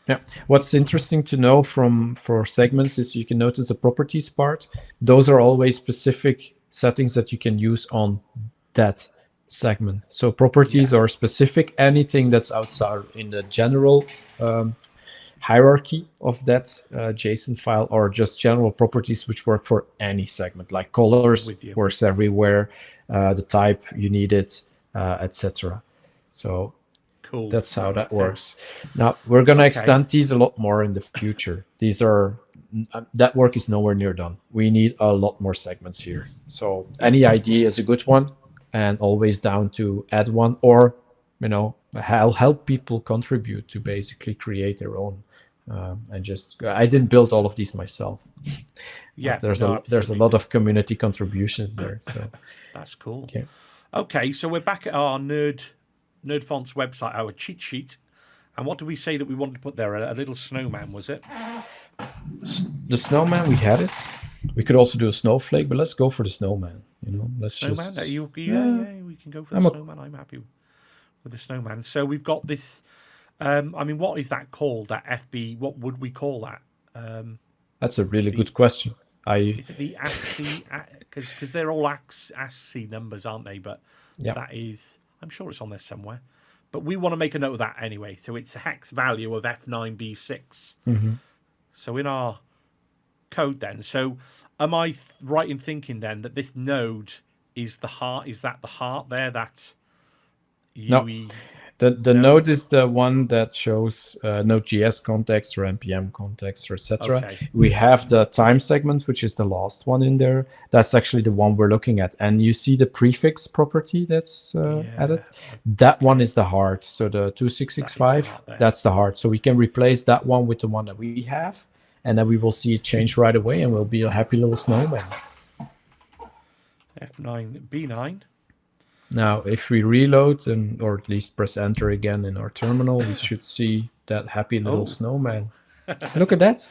yeah. What's interesting to know for segments is you can notice the properties part. Those are always specific settings that you can use on that segment. So properties Yeah. are specific. Anything that's outside in the general hierarchy of that JSON file or just general properties which work for any segment, like colors With you. works everywhere, the type you need it, etc. So Cool. that's how That that makes sense. works. Now we're gonna Okay. extend these a lot more in the future. These are that work is nowhere near done. We need a lot more segments here. So any idea is a good one, and always down to add one or I'll help people contribute to basically create their own. I didn't build all of these myself. Yeah. There's No, a absolutely. lot of community contributions there. So That's cool. okay. Okay, so we're back at our NerdFonts website, our cheat sheet. And what did we say that we wanted to put there? A little snowman, was it? The snowman, we had it. We could also do a snowflake, but let's go for the snowman. Let's Snowman? just Yeah, we can go for the I'm a, snowman. I'm happy with the snowman. So we've got this. What is that called? That FB? What would we call that? that's a really The good question. Is it the ASCII? Because they're all ASCII numbers, aren't they? But Yeah, that is, I'm sure it's on there somewhere. But we want to make a note of that anyway. So it's a hex value of F9B6. So in our code then. So am I right in thinking then that this node is the heart? Is that the heart there? That no. UE The node? node is the one that shows Node.js context or npm context or etc. Okay. We have the time segment, which is the last one in there. That's actually the one we're looking at. And you see the prefix property that's added. Yeah. That one is the heart. So the That is the 2665, heart there. that's the heart. So we can replace that one with the one that we have. And then we will see it change right away and we'll be a happy little snowman. F9B9. Now, if we reload or at least press enter again in our terminal, we should see that happy little Oh, snowman. Look at that.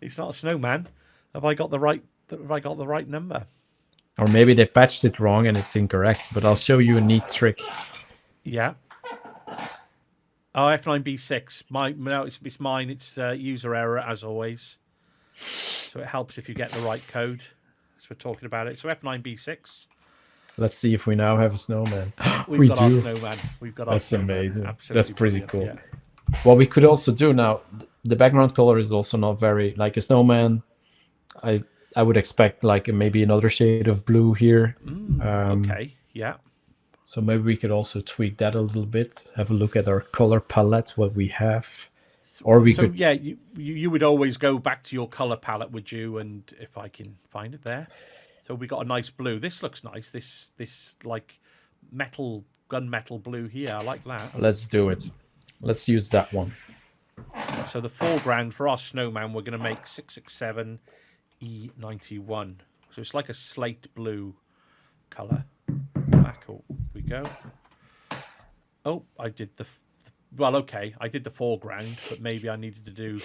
it's not a snowman. Have I got the right? Have I got the right number? Or maybe they patched it wrong and it's incorrect, but I'll show you a neat trick. Yeah. Oh, F9B6. No, it's mine. It's user error as always. So it helps if you get the right code. So we're talking about it. So F9B6. Let's see if we now have a snowman. We've We got our do. snowman. We've got our That's snowman. amazing. Absolutely That's pretty brilliant. cool. Yeah. What we could also do now, the background color is also not very like a snowman. I would expect like maybe another shade of blue here. Okay. Yeah. So maybe we could also tweak that a little bit. Have a look at our color palette, what we have, or we could. Yeah, you would always go back to your color palette, would you? And if I can find it there, so we got a nice blue. This looks nice. This like gunmetal blue here. I like that. Let's do it. Let's use that one. So the foreground for our snowman, we're going to make 667 E91. So it's like a slate blue color. Back up we go. Oh, I did well. Okay, I did the foreground, but maybe I needed to do.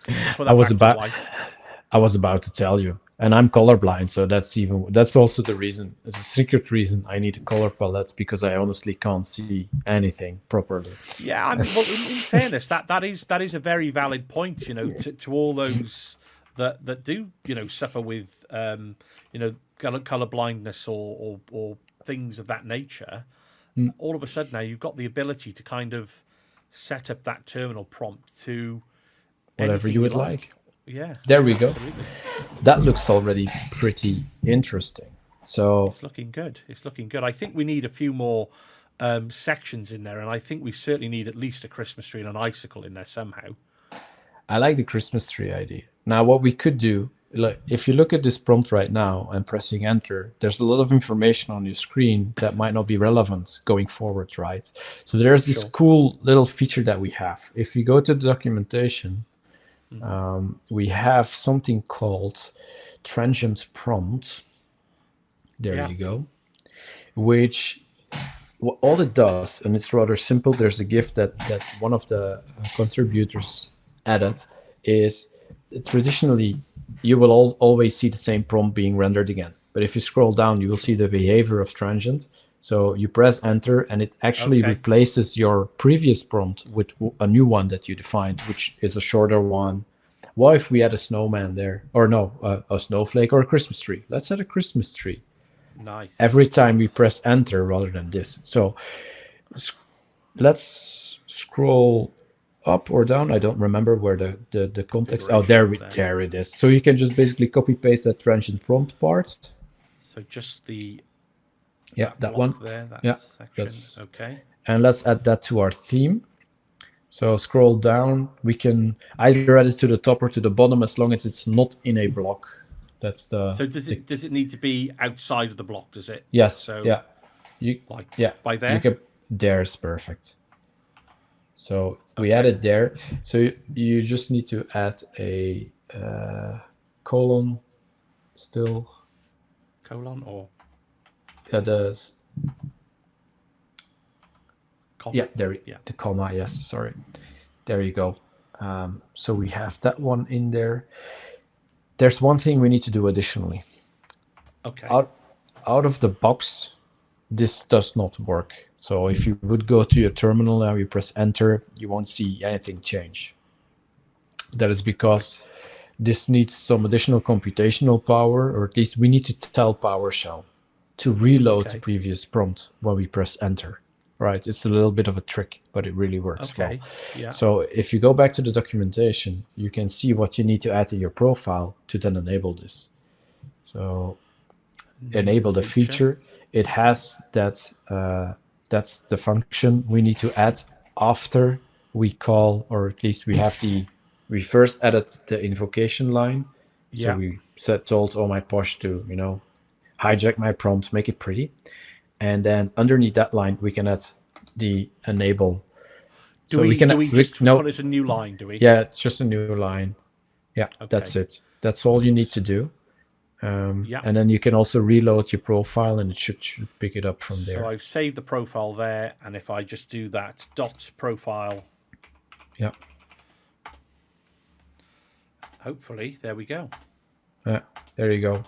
Put that I was back to white. I was about to tell you, and I'm colorblind, so that's also the reason. It's a secret reason I need a color palette because I honestly can't see anything properly. Yeah, I mean, well, in fairness, that is a very valid point. You know, to all those that do suffer with color blindness or things of that nature. All of a sudden now you've got the ability to kind of set up that terminal prompt to Whatever you would like. Yeah. There we go. Absolutely. That looks already pretty interesting. So it's looking good. It's looking good. I think we need a few more sections in there, and I think we certainly need at least a Christmas tree and an icicle in there somehow. I like the Christmas tree idea. Now, what we could do, like, if you look at this prompt right now and pressing enter, there's a lot of information on your screen that might not be relevant going forward, right? So there's this cool little feature that we have. If you go to the documentation, we have something called transient prompt. There you go. Which all it does, and it's rather simple. There's a GIF that one of the contributors added, is traditionally you will always see the same prompt being rendered again. But if you scroll down, you will see the behavior of transient. So you press enter, and it actually replaces your previous prompt with a new one that you defined, which is a shorter one. What if we add a snowman there? Or no, a snowflake or a Christmas tree? Let's add a Christmas tree. Nice. Every time we press enter rather than this. So let's scroll up or down. I don't remember where the context. Oh, there it is. So you can just basically copy paste that transient prompt part. So just the that one there. Section. Okay. And let's add that to our theme. So scroll down. We can either add it to the top or to the bottom as long as it's not in a block. That's the. So does it need to be outside of the block? Does it? Yes. So yeah. By there. There's perfect. So we added there. So you just need to add a colon still. Colon or. The comma. The comma. Yes, sorry. There you go. So we have that one in there. There's one thing we need to do additionally. Okay. Out of the box, this does not work. So if you would go to your terminal now, you press enter, you won't see anything change. That is because this needs some additional computational power, or at least we need to tell PowerShell to reload the previous prompt when we press enter. Right? It's a little bit of a trick, but it really works well. Yeah. So if you go back to the documentation, you can see what you need to add to your profile to then enable this. So enable the feature. It has that. That's the function we need to add after we call, or at least we first added the invocation line. So we told Oh My Posh to, hijack my prompt, make it pretty. And then underneath that line, we can add the enable. Do we just put it as a new line, do we? Yeah, it's just a new line. Yeah, that's it. That's all you need to do. And then you can also reload your profile, and it should pick it up from there. So I've saved the profile there, and if I just do that .profile, hopefully, there we go. There you go.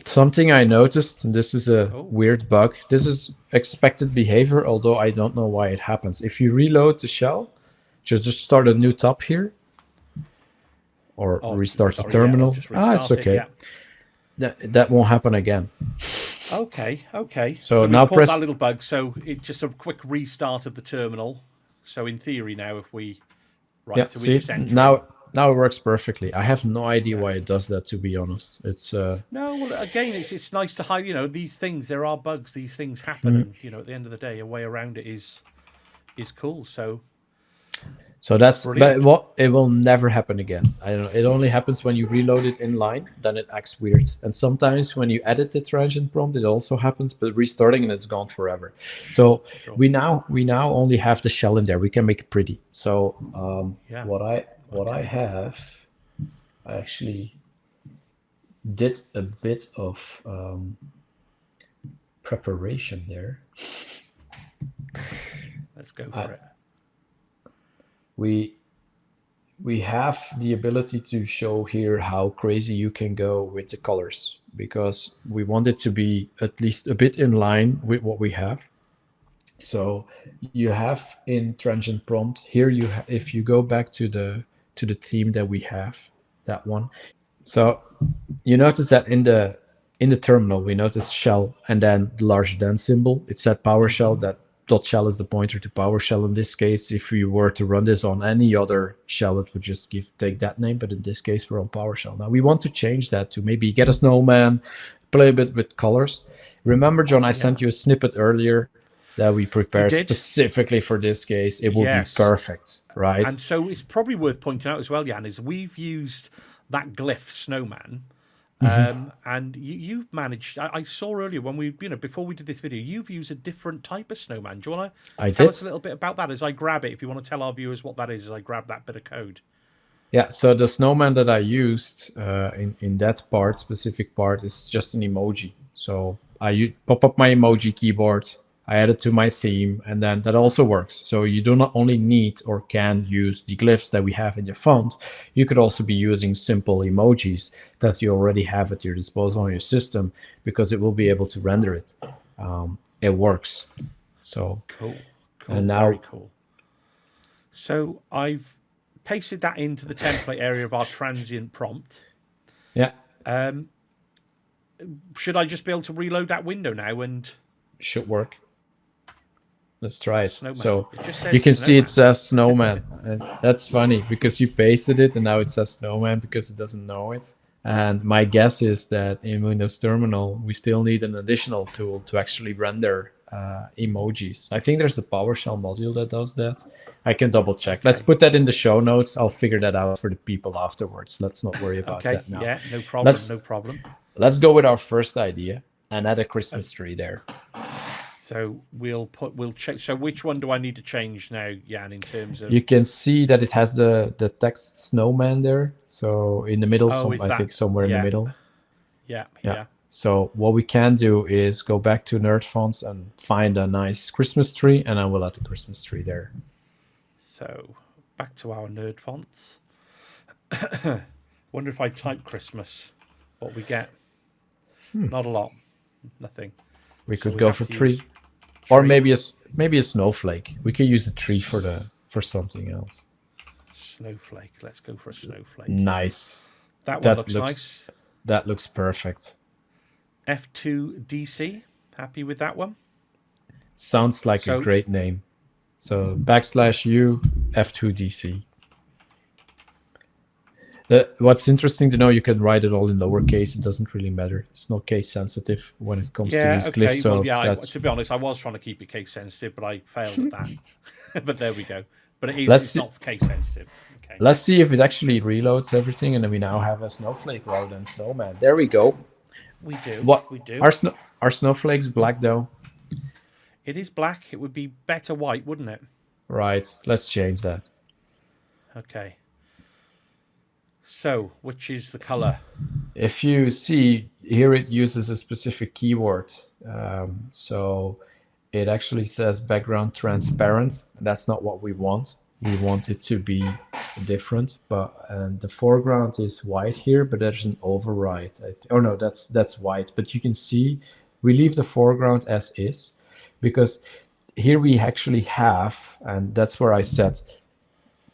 Something I noticed, and this is a weird bug. This is expected behavior, although I don't know why it happens. If you reload the shell, just start a new tab here. or Oh, restart the sorry, yeah, I'll terminal. just restart It's it. okay. Yeah. That won't happen again. Okay. So So we now caught that press. little bug. So it's just a quick restart of the terminal. So in theory now, if we Yeah, so we're see just entering. now it works perfectly. I have no idea Yeah. why it does that. To be honest, it's No, well, again, it's nice to hide. These things. There are bugs. These things happen, and at the end of the day, a way around it is cool. So that's, but brilliant. it will never happen again. I don't know. It only happens when you reload it in line, then it acts weird. And sometimes when you edit the transient prompt, it also happens, but restarting and it's gone forever. So Sure. we now only have the shell in there. We can make it pretty. So Yeah. what I Okay. have, I actually did a bit of preparation there. Let's go for it. We have the ability to show here how crazy you can go with the colors, because we want it to be at least a bit in line with what we have. So you have in transient prompt here, if you go back to the theme that we have, that one. So you notice that in the terminal, we notice shell and then the large than symbol. It's that PowerShell. That dot shell is the pointer to PowerShell in this case. If you were to run this on any other shell, it would just take that name. But in this case, we're on PowerShell. Now we want to change that to maybe get a snowman, play a bit with colors. Remember, John, I sent you a snippet earlier that we prepared specifically for this case. It will be perfect, right? And so it's probably worth pointing out as well, Jan, is we've used that glyph snowman. And you've managed. I saw earlier when we, before we did this video, you've used a different type of snowman. Do you want to tell us a little bit about that as I grab it? If you want to tell our viewers what that is, as I grab that bit of code. Yeah. So the snowman that I used in that specific part is just an emoji. So I pop up my emoji keyboard. I add it to my theme, and then that also works. So you do not only need or can use the glyphs that we have in your font, you could also be using simple emojis that you already have at your disposal on your system, because it will be able to render it. It works. So cool. And now, very cool. So I've pasted that into the template area of our transient prompt. Yeah. Should I just be able to reload that window now and should work? Let's try it. Snowman. So it you can snowman. see it says snowman. And that's funny because you pasted it and now it says snowman because it doesn't know it. And my guess is that in Windows Terminal, we still need an additional tool to actually render emojis. I think there's a PowerShell module that does that. I can double check. Okay. Let's put that in the show notes. I'll figure that out for the people afterwards. Let's not worry about that now. Yeah, no problem. No problem. Let's go with our first idea and add a Christmas tree there. So we'll check. So which one do I need to change now, Jan, in terms of? You can see that it has the text snowman there. So in the middle, I think somewhere in the middle. Yeah. So what we can do is go back to Nerd Fonts and find a nice Christmas tree, and I will add the Christmas tree there. So back to our Nerd Fonts. Wonder if I type Christmas, what we get. Not a lot. Nothing. We could go for tree. Or maybe a snowflake. We could use a tree for something else. Snowflake. Let's go for a snowflake. Nice. That one looks nice. That looks perfect. F2DC. Happy with that one? Sounds like a great name. So /U F2DC. What's interesting to know, you can write it all in lowercase. It doesn't really matter. It's not case sensitive when it comes to these glyphs. So to be honest, I was trying to keep it case sensitive, but I failed at that. But there we go. But it's not case sensitive. Okay. Let's see if it actually reloads everything, and then we now have a snowflake rather than snowman. There we go. We do. We do. Are snowflakes black though? It is black. It would be better white, wouldn't it? Right. Let's change that. Okay. So, which is the color? If you see here, it uses a specific keyword. So it actually says background transparent. That's not what we want. We want it to be different. But the foreground is white here, but there's an override. No, that's white. But you can see we leave the foreground as is, because here we actually have, and that's where I said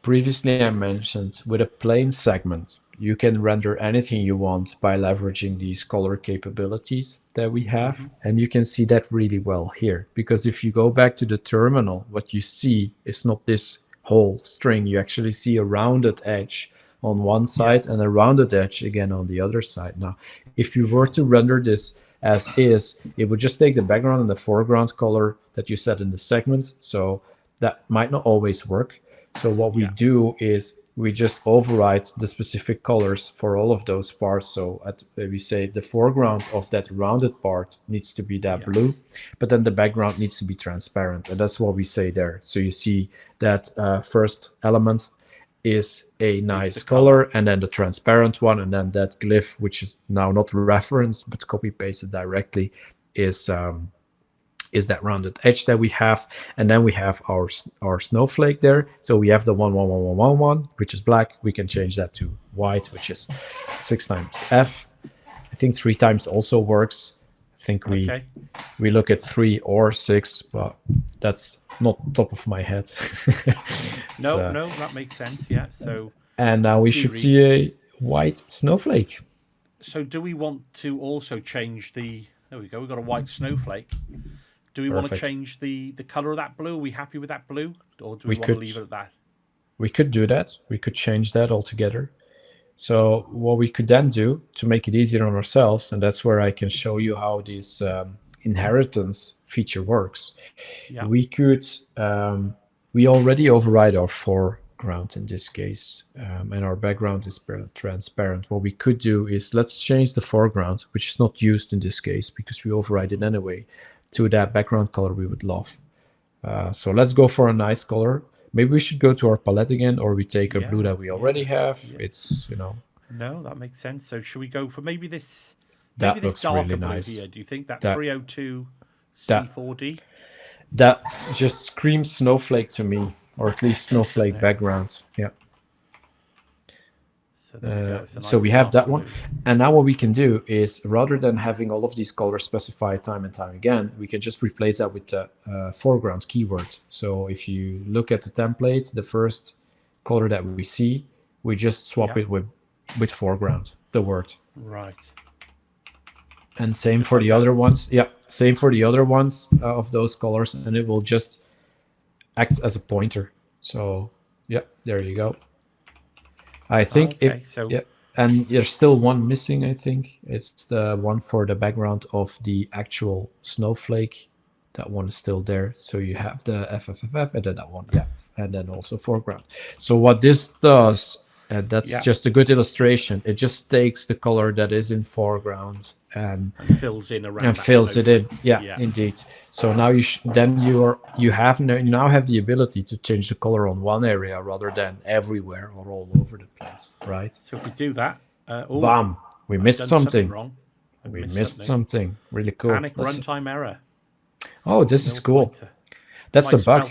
previously I mentioned, with a plain segment, you can render anything you want by leveraging these color capabilities that we have. And you can see that really well here, because if you go back to the terminal, what you see is not this whole string. You actually see a rounded edge on one side and a rounded edge again on the other side. Now, if you were to render this as is, it would just take the background and the foreground color that you set in the segment. So that might not always work. So what we do is we just override the specific colors for all of those parts. So we say the foreground of that rounded part needs to be that blue, but then the background needs to be transparent. And that's what we say there. So you see that first element is a nice color, and then the transparent one, and then that glyph, which is now not referenced but copy pasted directly, is that rounded edge that we have. And then we have our snowflake there. So we have the 1 1 1 1 1 1, which is black. We can change that to white, which is 6 times F. I think 3 times also works. I think we look at 3 or 6, but that's not top of my head. No, that makes sense. Yeah. So and now we should see a white snowflake. So do we want to also change the? There we go. We've got a white snowflake. Do we want to change the color of that blue? Are we happy with that blue, or do we want to leave it at that? We could do that. We could change that altogether. So what we could then do to make it easier on ourselves, and that's where I can show you how this inheritance feature works. We could, we already override our foreground in this case, and our background is transparent. What we could do is let's change the foreground, which is not used in this case because we override it anyway, to that background color we would love. So let's go for a nice color. Maybe we should go to our palette again, or we take a blue that we already have. It's, No, that makes sense. So should we go for maybe this? That maybe looks this darker really blue nice. here. Do you think that 302 C4D? That's just screams snowflake to me, or at least snowflake background. Yeah. So we have that one. And now what we can do is, rather than having all of these colors specified time and time again, we can just replace that with the foreground keyword. So if you look at the template, the first color that we see, we just swap it with foreground, the word. Right. And same for the other ones. Yeah, same for the other ones of those colors, and it will just act as a pointer. So yeah, there you go. I think and there's still one missing. I think it's the one for the background of the actual snowflake. That one is still there. So you have the FFFF and then that one, and then also foreground. So what this does, and that's just a good illustration, it just takes the color that is in foreground and fills in around and fills it in. Yeah, indeed. So now you now have the ability to change the color on one area rather than everywhere or all over the place, right? So if we do that, bam, we missed something. Wrong. We missed something. Really cool. Panic runtime error. Oh, this is cool. That's a bug.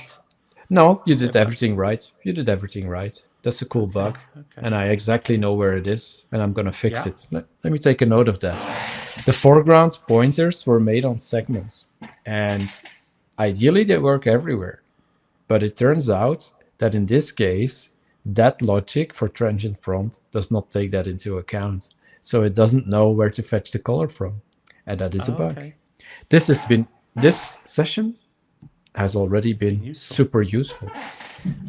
No, you did everything right. You did everything right. That's a cool bug. And I exactly know where it is, and I'm going to fix it. Let me take a note of that. The foreground pointers were made on segments, and ideally they work everywhere. But it turns out that in this case, that logic for transient prompt does not take that into account. So it doesn't know where to fetch the color from. And that is a bug. This session has already been super useful.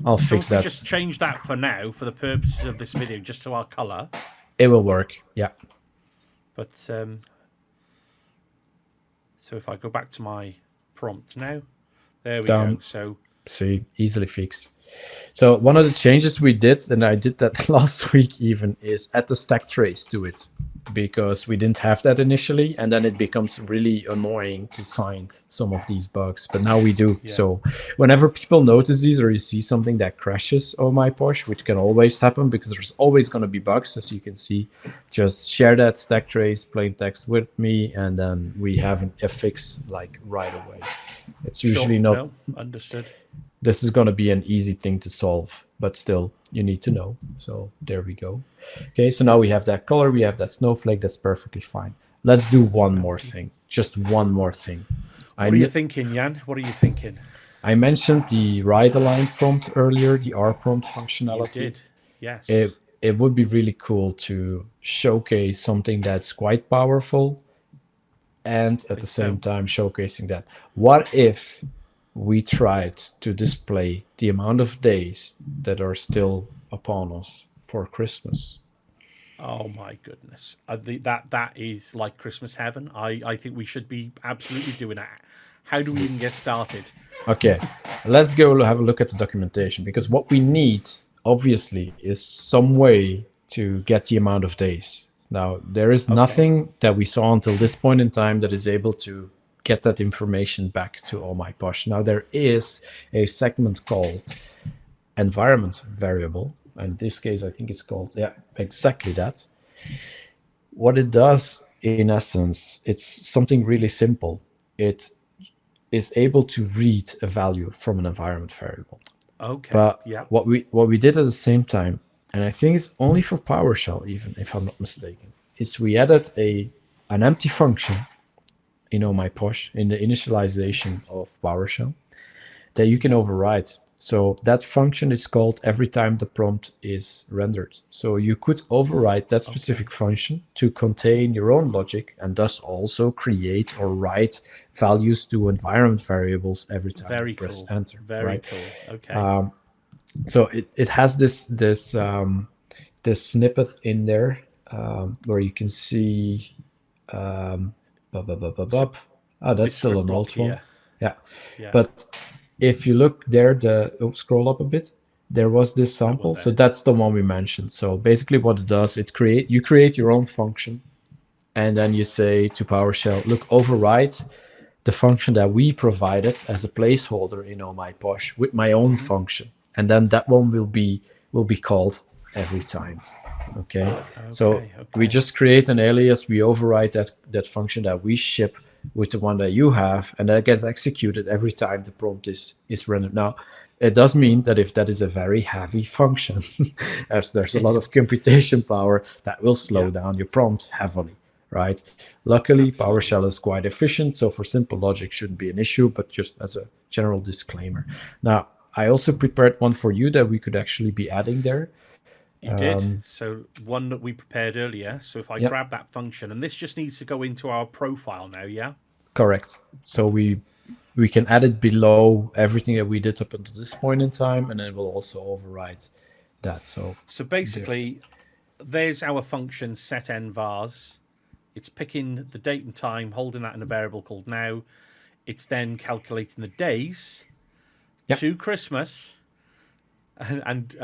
I'll fix that. Just change that for now, for the purposes of this video, just to our color. It will work, yeah. But so if I go back to my prompt now, there we go. So see, easily fixed. So one of the changes we did, and I did that last week even, is add the stack trace to it, because we didn't have that initially, and then it becomes really annoying to find some of these bugs, but now we do. So whenever people notice these, or you see something that crashes Oh My Posh, which can always happen because there's always going to be bugs, as you can see, just share that stack trace plain text with me, and then we have a fix like right away. It's usually not understood. This is going to be an easy thing to solve, but still, you need to know. So there we go. Okay, so now we have that color, we have that snowflake, that's perfectly fine. Let's do one more thing, just one more thing. What are you thinking, Jan? What are you thinking? I mentioned the right aligned prompt earlier, the R prompt You functionality. did. Yes. It would be really cool to showcase something that's quite powerful and at the same time showcasing that. What if we tried to display the amount of days that are still upon us for Christmas? Oh my goodness. That is like Christmas heaven. I think we should be absolutely doing that. How do we even get started? Okay, let's go have a look at the documentation, because what we need, obviously, is some way to get the amount of days. Now, there is nothing that we saw until this point in time that is able to get that information back to Oh My Posh. Now, there is a segment called environment variable. In this case, I think it's called, yeah, exactly that. What it does, in essence, it's something really simple. It is able to read a value from an environment variable. Okay. But Yeah. what we did at the same time, and I think it's only for PowerShell, even if I'm not mistaken, is we added an empty function in Oh My Posh in the initialization of PowerShell that you can override. So that function is called every time the prompt is rendered. So you could override that specific function to contain your own logic and thus also create or write values to environment variables every time Very you press cool. enter. Very right? cool. Okay. So it has this snippet in there where you can see So oh, that's this still script an block old one. here. Yeah. Yeah. But if you look there, scroll up a bit, there was this That one sample. So there. that's the one we mentioned. So basically what it does, you create your own function, and then you say to PowerShell, look, override the function that we provided as a placeholder in Oh My Posh with my own function. And then that one will be called every time. Okay. So we Okay. just create an alias, we override that function that we ship with the one that you have, and that gets executed every time the prompt is rendered. Now, it does mean that if that is a very heavy function, as there's a lot of computation power, that will slow Yeah. down your prompt heavily, right? Luckily, Absolutely. PowerShell is quite efficient, so for simple logic shouldn't be an issue, but just as a general disclaimer. Now, I also prepared one for you that we could actually be adding there. You did. So one that we prepared earlier. So if I Yeah, grab that function, and this just needs to go into our profile now, yeah? correct. So we can add it below everything that we did up until this point in time, and then we'll also override that. So So there. basically, there's our function set envars. It's picking the date and time, holding that in a variable called now. It's then calculating the days Yeah, to Christmas and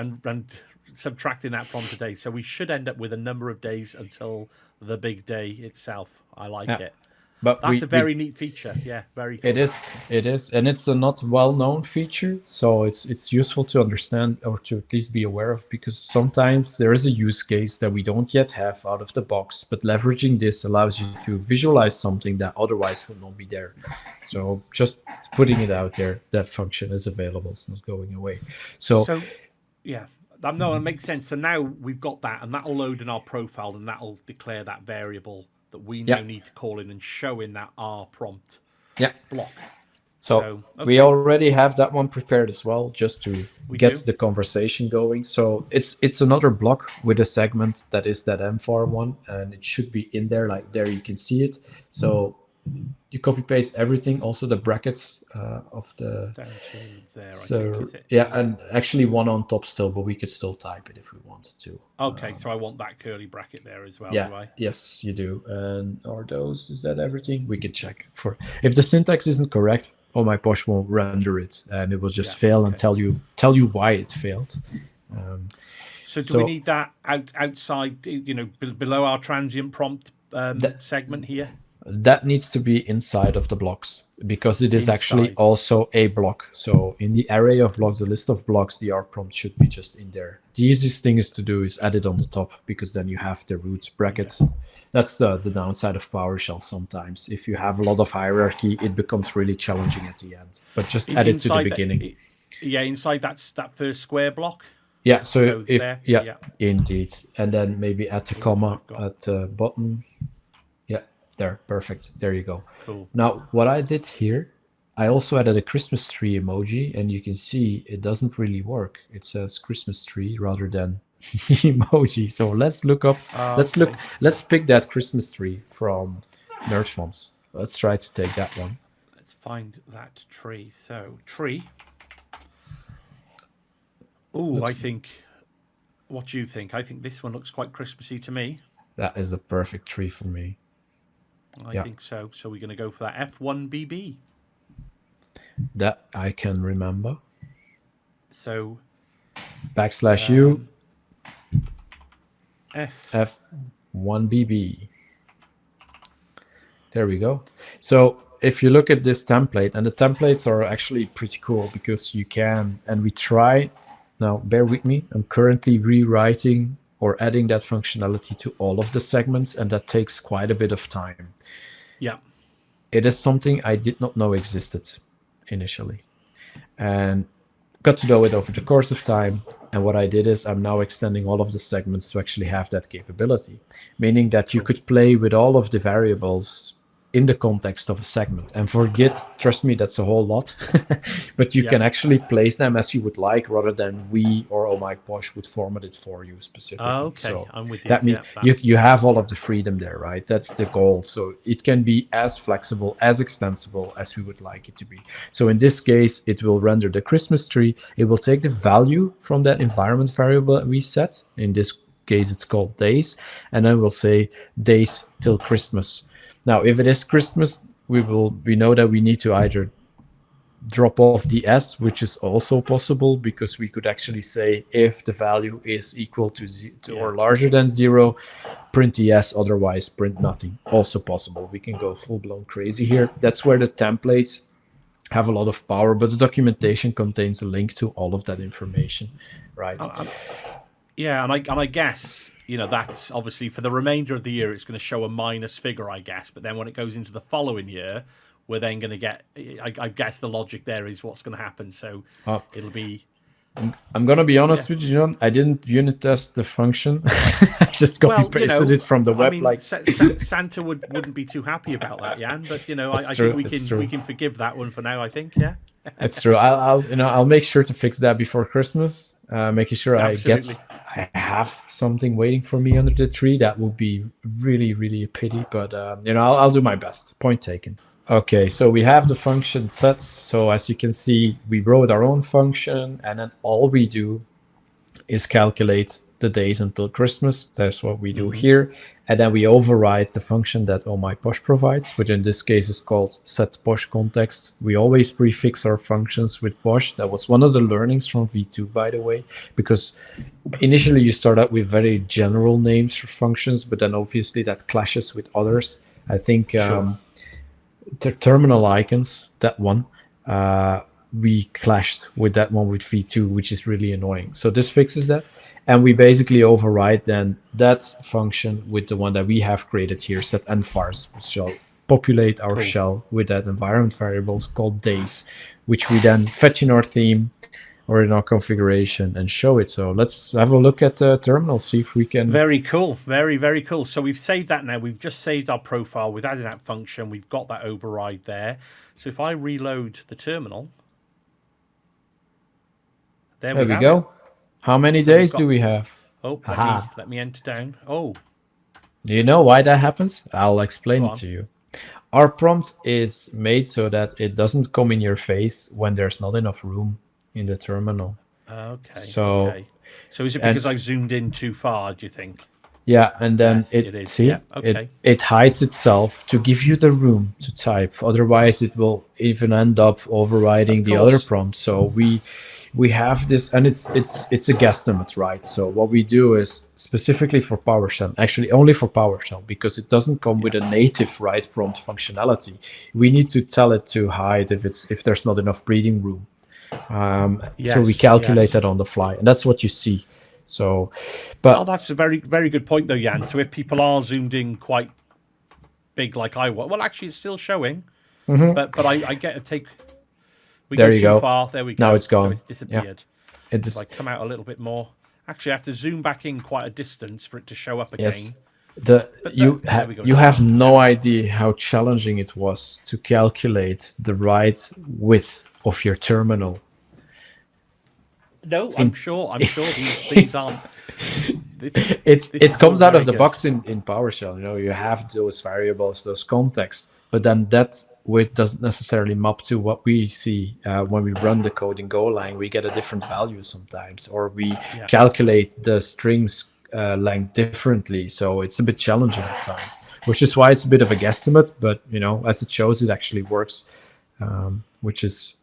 subtracting that from today. So we should end up with a number of days until the big day itself. I like yeah. it. But That's a very neat feature. Yeah, very cool. it is, and it's a not well-known feature, so it's useful to understand or to at least be aware of, because sometimes there is a use case that we don't yet have out of the box, but leveraging this allows you to visualize something that otherwise would not be there. So just putting it out there, that function is available; it's not going away. So So, yeah, no, it makes sense. So now we've got that, and that'll load in our profile, and that'll declare that variable that we now yeah, need to call in and show in that R prompt yeah. block. So So, we okay, already have that one prepared as well, just to we get do. the conversation going. So it's another block with a segment that is that M4 one, and it should be in there. Like there, you can see it. So you copy paste everything, also the brackets of the. Down to there, I think, So is it? yeah, Yeah. and actually one on top still, but we could still type it if we wanted to. Okay, so I want that curly bracket there as well, Yeah, do I? yes, you do. And are those, is that everything? We could check for if the syntax isn't correct. Oh My Posh won't render it, and it will just Yeah. fail and Okay. tell you why it failed. So do we So need that outside, below our transient prompt that segment here? that needs to be inside of the blocks, because it is actually Inside. also a block. So in the array of blocks, the list of blocks, the R prompt should be just in there. The easiest thing is to do is add it on the top, because then you have the root bracket. That's the downside of PowerShell sometimes. If you have a lot of hierarchy, it becomes really challenging at the end. But just add it to the Inside that, beginning. yeah, inside that first square block. Yeah, so So if, there, yeah, yeah. indeed. And then maybe add the Cool. comma I've got at the bottom. Yeah, there, perfect. There you go. cool. Now, what I did here, I also added a Christmas tree emoji, and you can see it doesn't really work. It says Christmas tree rather than the emoji. So let's look up. Okay. Let's pick that Christmas tree from Nerd Fonts. Let's try to take that one. Let's find that tree. So, tree. Oh, I Looks think. What do you think? I think this one looks quite Christmassy to me. that is the perfect tree for me. I Yeah, think so. So we're going to go for that F1BB. that I can remember. So \u F. F1BB. There we go. So if you look at this template, and the templates are actually pretty cool because you can, and we try, now bear with me, I'm currently rewriting or adding that functionality to all of the segments, and that takes quite a bit of time. Yeah. It is something I did not know existed initially, and got to know it over the course of time. And what I did is I'm now extending all of the segments to actually have that capability, meaning that you could play with all of the variables in the context of a segment. And for Git, trust me, that's a whole lot. But you can actually place them as you would like, rather than we or Oh My Posh would format it for you specifically. Okay, So I'm with you. that means you have all of the freedom there, right? That's the goal. So it can be as flexible, as extensible as we would like it to be. So in this case, it will render the Christmas tree. It will take the value from that environment variable that we set. In this case, it's called days. And then we'll say days till Christmas. Now, if it is Christmas, we know that we need to either drop off the S, which is also possible, because we could actually say if the value is equal to or larger than 0, print the S, otherwise print nothing. Also possible. We can go full-blown crazy here. That's where the templates have a lot of power, but the documentation contains a link to all of that information, right? Yeah, and I guess, that's obviously for the remainder of the year, it's going to show a minus figure, I guess. But then when it goes into the following year, we're then going to get, I guess the logic there is what's going to happen. So it'll be... I'm going to be honest with you, John. I didn't unit test the function. I just copy-pasted it from the web. I mean, Santa wouldn't be too happy about that, Jan. But, I think we can forgive that one for now, I think, yeah? It's true. I'll make sure to fix that before Christmas. Making sure I have something waiting for me under the tree. That would be really, really a pity. But I'll do my best. Point taken. Okay, so we have the function set. So as you can see, we wrote our own function, and then all we do is calculate the days until Christmas. That's what we do here. And then we override the function that Oh My Posh provides, which in this case is called set posh context. We always prefix our functions with posh. That was one of the learnings from V2, by the way, because initially you start out with very general names for functions, but then obviously that clashes with others. I think the terminal icons, that one, we clashed with that one with V2, which is really annoying. So this fixes that. And we basically override then that function with the one that we have created here, set envars, which shall populate our shell with that environment variables called days, which we then fetch in our theme or in our configuration and show it. So let's have a look at the terminal, see if we can... Very cool. Very, very cool. So we've saved that now. We've just saved our profile. We've added that function. We've got that override there. So if I reload the terminal... There we go. How many days do we have? Oh, let me enter down. Oh. Do you know why that happens? I'll explain it to you. Our prompt is made so that it doesn't come in your face when there's not enough room in the terminal. Okay. So is it because I zoomed in too far, do you think? Yeah, and then it hides itself to give you the room to type. Otherwise, it will even end up overriding the other prompt. So we have this, and it's a guesstimate, right? So what we do is specifically for PowerShell, actually only for PowerShell, because it doesn't come with a native write prompt functionality. We need to tell it to hide if there's not enough breathing room. So we calculate that on the fly, and that's what you see. So, but that's a very, very good point, though, Jan. So if people are zoomed in quite big, like I was, well, actually, it's still showing, but I get a take. We there go you too go. far. There we go. Now it's gone. So it's disappeared. Yeah. If I come out a little bit more, actually, I have to zoom back in quite a distance for it to show up again. Yes. There we go. You have no idea how challenging it was to calculate the right width of your terminal. No, In, I'm sure these things aren't. This it is all comes out very of the good. box in PowerShell. You have those variables, those contexts, but then that width doesn't necessarily map to what we see when we run the code in Golang. We get a different value sometimes, or we calculate the strings length differently. So it's a bit challenging at times, which is why it's a bit of a guesstimate. But as it shows, it actually works, which is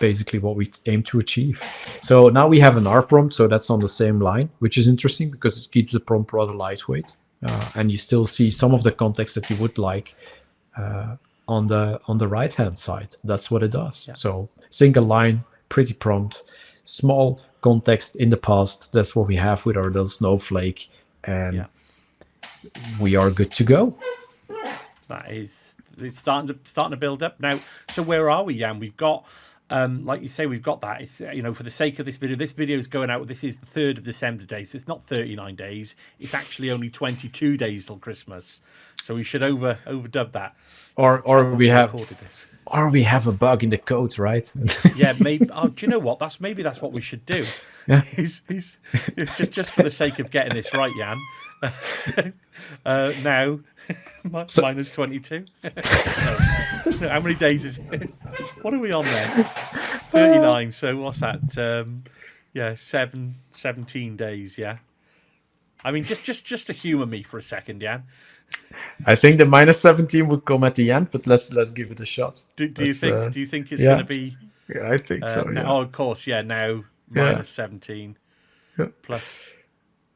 basically what we aim to achieve. So now we have an R prompt, so that's on the same line, which is interesting because it keeps the prompt rather lightweight, and you still see some of the context that you would like on the right hand side. That's what it does. So single line, pretty prompt, small context in the past. That's what we have with our little snowflake, and we are good to go. It's starting to build up now. So where are we, Jan? We've got, like you say, we've got that. It's for the sake of this video is going out. This is the 3rd of December day, so it's not 39 days. It's actually only 22 days till Christmas. So we should overdub that. Or we have a bug in the code, right? Yeah, maybe. Oh, do you know what? That's what we should do. Yeah. He's just for the sake of getting this right, Jan. Now minus 22. No, how many days is it? What are we on then? 39. So what's that? 17 days. Yeah. I mean, just to humour me for a second, Jan. I think the minus 17 would come at the end, but let's give it a shot. Do you think it's going to be? Yeah, I think so. Yeah. Oh, of course. Yeah. Now minus 17 plus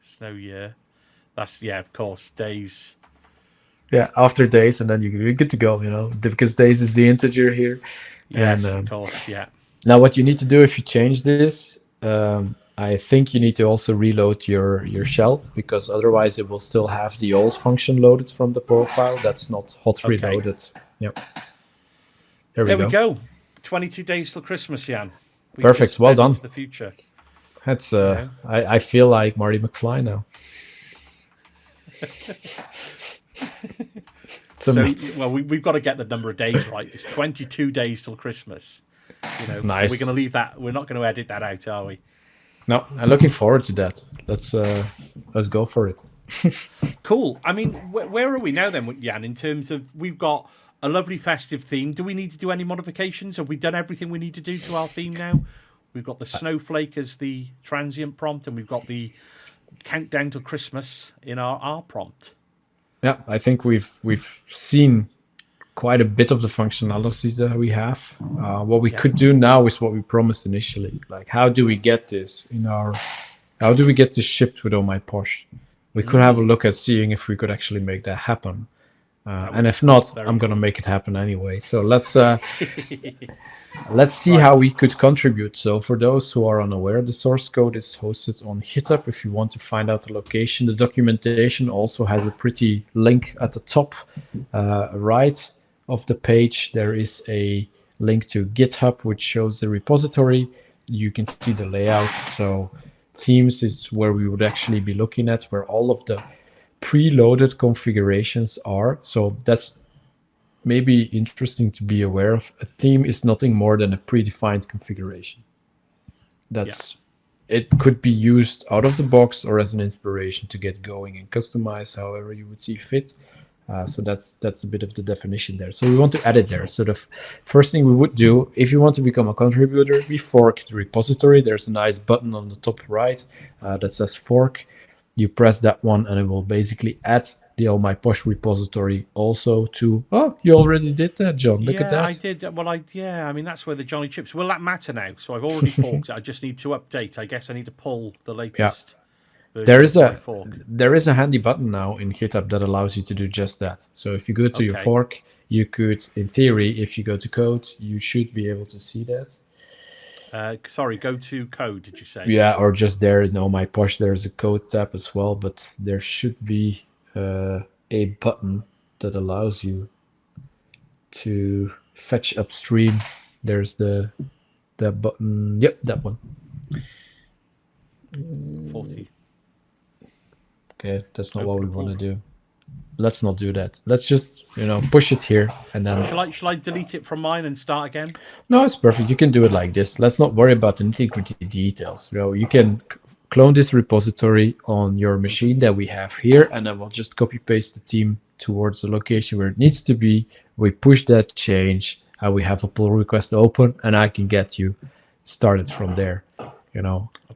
snow year. That's of course days. Yeah, after days, and then you're good to go. Because days is the integer here. Yes, of course. Yeah. Now, what you need to do if you change this, I think you need to also reload your shell, because otherwise it will still have the old function loaded from the profile. That's not hot reloaded. Yep. There we go. 22 days till Christmas, Jan. Perfect. Well done. The future. That's I feel like Marty McFly now. We've got to get the number of days right. It's 22 days till Christmas. Nice. We're going to leave that. We're not going to edit that out, are we? No, I'm looking forward to that. Let's go for it. Cool. I mean, where are we now then, Jan? In terms of, we've got a lovely festive theme. Do we need to do any modifications? Have we done everything we need to do to our theme now? We've got the snowflake as the transient prompt, and we've got the countdown to Christmas in our R prompt. Yeah, I think we've seen quite a bit of the functionalities that we have. What we could do now is what we promised initially. Like, how do we get this shipped with Oh My Posh? We could have a look at seeing if we could actually make that happen. And if not, I'm going to make it happen anyway. So let's see how we could contribute. So for those who are unaware, the source code is hosted on GitHub. If you want to find out the location, the documentation also has a pretty link at the top right of the page. There is a link to GitHub, which shows the repository. You can see the layout. So themes is where we would actually be looking at, where all of the preloaded configurations are. So that's maybe interesting to be aware of. A theme is nothing more than a predefined configuration. It could be used out of the box or as an inspiration to get going and customize however you would see fit. So that's a bit of the definition there. So we want to add it there. So the first thing we would do, if you want to become a contributor, we fork the repository. There's a nice button on the top right that says fork. You press that one and it will basically add the Oh My Posh repository also to... Oh, you already did that, John. Look at that. I did. Well, I mean, that's where the Johnny Chips... Will that matter now? So I've already forked it. I just need to update. I guess I need to pull the latest version of my fork. There is a handy button now in GitHub that allows you to do just that. So if you go to your fork, you could, in theory, if you go to code, you should be able to see that. Sorry, go to code, did you say? Yeah, or just there in Oh My Posh, there's a code tab as well, but there should be a button that allows you to fetch upstream. There's that button. Yep, that one. 40. Okay, that's not what we want to do. let's not do that. Let's just, push it here and then. Shall I delete it from mine and start again? No, it's perfect. You can do it like this. Let's not worry about the nitty-gritty details. You can clone this repository on your machine that we have here, and then we'll just copy paste the theme towards the location where it needs to be. We push that change, and we have a pull request open, and I can get you started from there.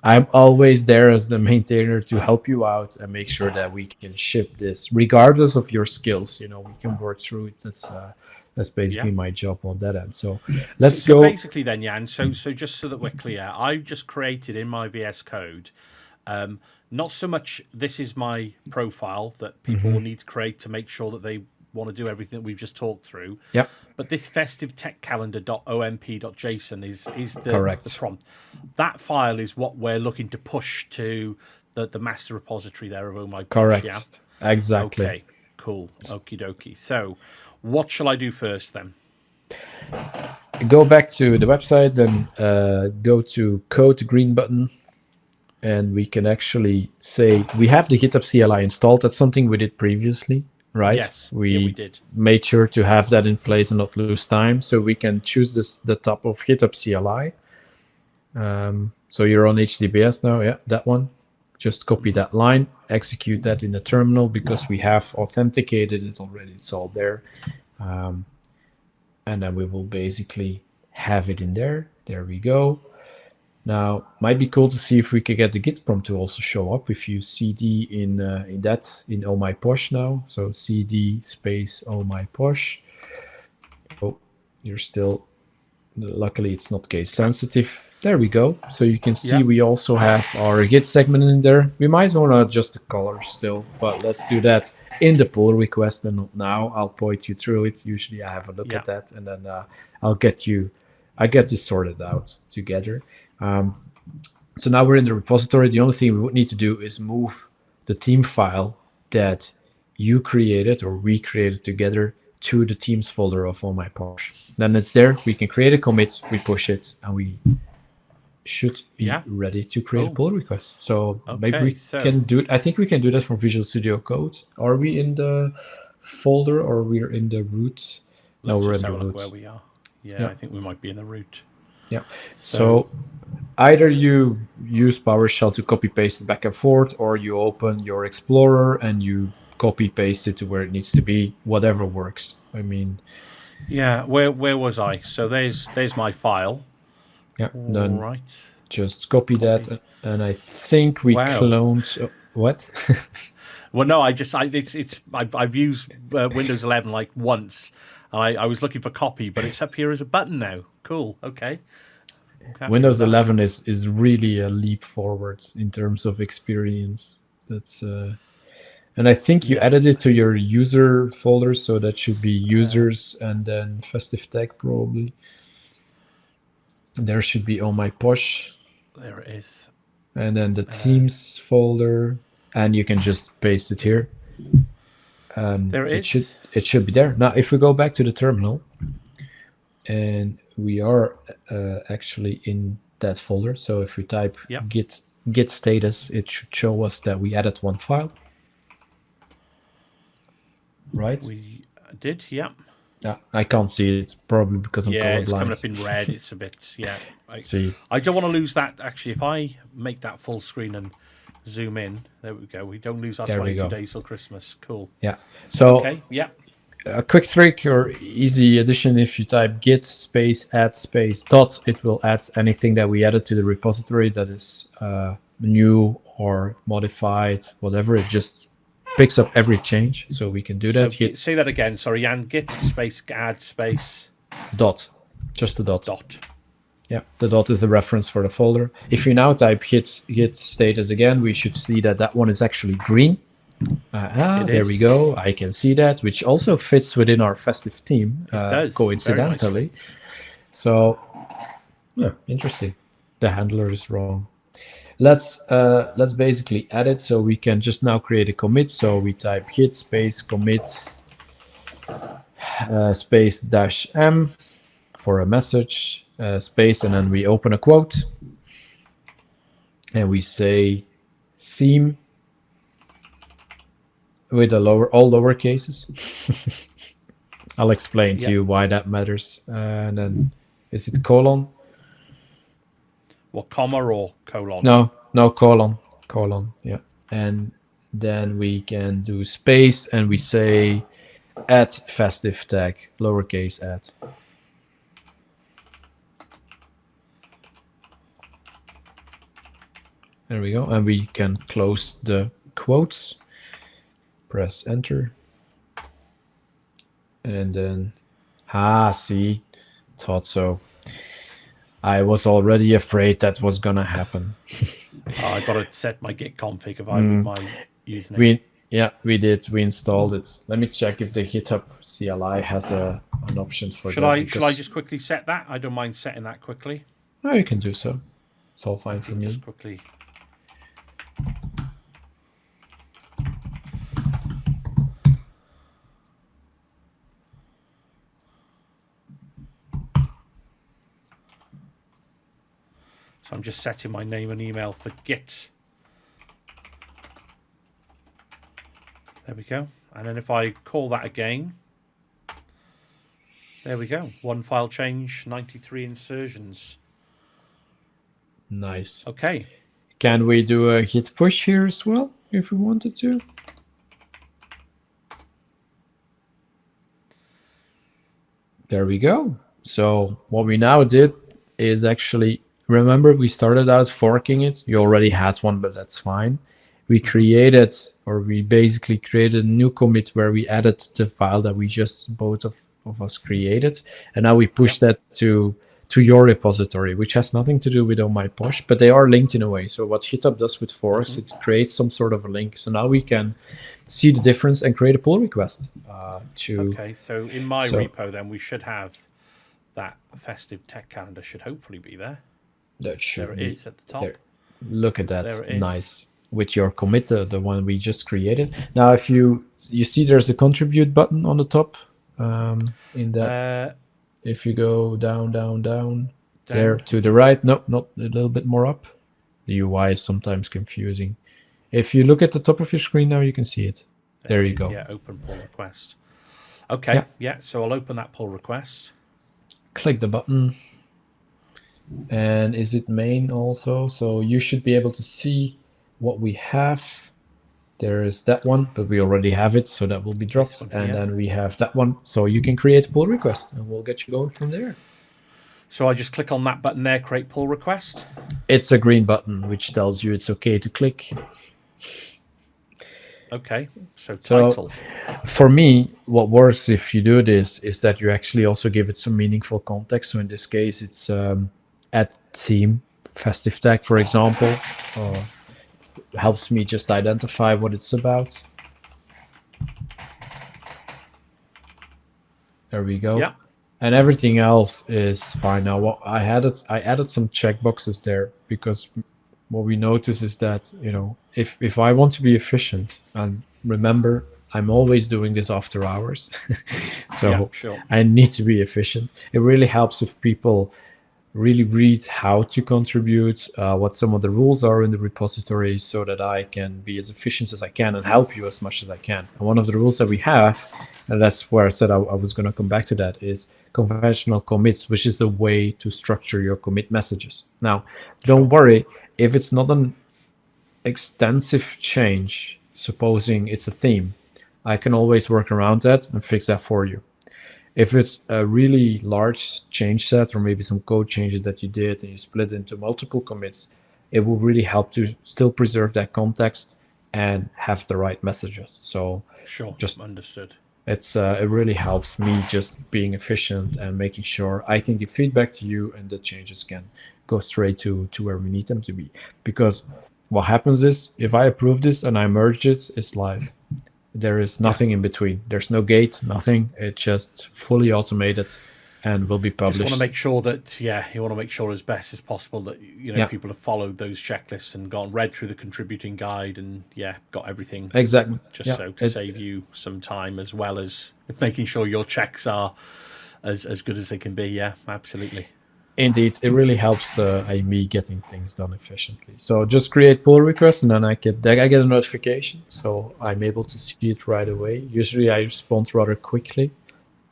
I'm always there as the maintainer to help you out and make sure that we can ship this regardless of your skills. We can work through it. That's basically my job on that end. So let's go. Basically then, Jan, so just so that we're clear, I've just created in my VS Code, not so much this is my profile that people will need to create to make sure that they want to do everything that we've just talked through. Yep. But this festive tech calendar.omp.json is the, Correct. the prompt. That file is what we're looking to push to the master repository there of Oh My Posh. Correct. Yeah? Exactly. Okay, cool. Okie dokie. So what shall I do first then? Go back to the website, then go to code green button, and we can actually say we have the GitHub CLI installed. That's something we did previously. Right? Yes, we did. Made sure to have that in place and not lose time. So we can choose the top of GitHub CLI. So you're on HTTPS now, yeah, that one. Just copy that line, execute that in the terminal because we have authenticated it already. It's all there. And then we will basically have it in there. There we go. Now, might be cool to see if we can get the Git prompt to also show up if you cd in Oh My Posh now. So cd space Oh My Posh. Oh, you're still, luckily it's not case sensitive. There we go. So you can see we also have our Git segment in there. We might want to adjust the color still, but let's do that in the pull request and not now. I'll point you through it. Usually I have a look at that, and then I get this sorted out together. So now we're in the repository. The only thing we would need to do is move the theme file that you created or we created together to the themes folder of Oh My Posh. Then it's there. We can create a commit, we push it, and we should be ready to create a pull request. So maybe we can do it. I think we can do that from Visual Studio Code. Are we in the folder or we're in the root? No, we're in the root. Where we are. Yeah, I think we might be in the root. Yeah. So either you use PowerShell to copy paste it back and forth, or you open your Explorer and you copy paste it to where it needs to be. Whatever works. I mean. Yeah. Where was I? So there's my file. Yeah. Then right. Just copy that, and I think we cloned. What? Well, no. I've used Windows 11 like once. I was looking for copy, but it's up here as a button now. Cool. Okay. Windows 11 is really a leap forward in terms of experience. That's and I think you added it to your user folder, so that should be users and then Festive Tech probably. There should be Oh My Posh. There it is. And then the themes folder, and you can just paste it here. There it is. It should be there. Now, if we go back to the terminal, and we are actually in that folder. So if we type git status, it should show us that we added one file. Right? We did, yeah. I can't see it, probably because I'm colorblind. Yeah, it's coming up in red. It's a bit, I don't want to lose that. Actually, if I make that full screen and zoom in, there we go. We don't lose our 22 days till Christmas. Cool. Yeah. So okay, yeah. A quick trick or easy addition: if you type git space add space dot, it will add anything that we added to the repository that is new or modified, whatever. It just picks up every change, so we can do that. So say that again. Sorry, Jan. Git space add space dot, just the dot. Dot. Yeah, the dot is the reference for the folder. If you now type git status again, we should see that one is actually green. There we go. I can see that, which also fits within our festive theme. It does, coincidentally. So, yeah, interesting. The handler is wrong. Let's basically add it. So we can just now create a commit. So we type git space commit space -m for a message space, and then we open a quote and we say theme with all lower cases. I'll explain to Yeah. you why that matters. And then is it colon? What, comma or colon? No, colon. Yeah. And then we can do space, and we say at festive tech, lowercase at. There we go. And we can close the quotes. Press enter. And then, see, thought so. I was already afraid that was gonna happen. I got to set my git config with my username. We did. We installed it. Let me check if the GitHub CLI has an option for Should that. I just quickly set that? I don't mind setting that quickly. No, you can do so. It's all fine for me. Just quickly. So I'm just setting my name and email for Git. There we go. And then if I call that again, there we go. One file change, 93 insertions. Nice. Okay. Can we do a git push here as well, if we wanted to? There we go. So what we now did is actually, remember we started out forking it. You already had one, but that's fine. We basically created a new commit where we added the file that we just both of us created. And now we push that to your repository, which has nothing to do with Oh My Posh, but they are linked in a way. So what GitHub does with forks, it creates some sort of a link. So now we can see the difference and create a pull request. Okay, so in my repo then we should have that Festive Tech Calendar should hopefully be there. That should there be. It is at the top. There. Look at that. There it is. Nice. With your commit, the one we just created. Now, if you see there's a contribute button on the top in that. If you go down, there to the right. No, not a little bit more up. The UI is sometimes confusing. If you look at the top of your screen now, you can see it. There you go. Yeah, open pull request. Okay, yeah, so I'll open that pull request. Click the button. And is it main also? So you should be able to see what we have. There is that one, but we already have it, so that will be dropped. And then we have that one. So you can create a pull request, and we'll get you going from there. So I just click on that button there, create pull request. It's a green button, which tells you it's okay to click. Okay, so title. For me, what works if you do this is that you actually also give it some meaningful context. So in this case, it's at theme, Festive Tech, for example. Helps me just identify what it's about. There we go. Yeah. And everything else is fine. Now, what I added some checkboxes there because what we notice is that, if I want to be efficient, and remember, I'm always doing this after hours, so I need to be efficient. It really helps if people really read how to contribute, what some of the rules are in the repository, so that I can be as efficient as I can and help you as much as I can. And one of the rules that we have, and that's where I said I was going to come back to that, is conventional commits, which is a way to structure your commit messages. Now, don't worry, if it's not an extensive change, supposing it's a theme, I can always work around that and fix that for you. If it's a really large change set, or maybe some code changes that you did and you split into multiple commits, it will really help to still preserve that context and have the right messages. So just understood. It really helps me just being efficient and making sure I can give feedback to you and the changes can go straight to where we need them to be. Because what happens is, if I approve this and I merge it, it's live. There is nothing in between. There's no gate, nothing. It's just fully automated and will be published. Just want to make sure that, you want to make sure as best as possible that, people have followed those checklists and read through the contributing guide and, got everything. Exactly. Just to save you some time, as well as making sure your checks are as good as they can be. Yeah, absolutely. Indeed, it really helps me getting things done efficiently. So just create pull requests, and then I get a notification, so I'm able to see it right away. Usually, I respond rather quickly.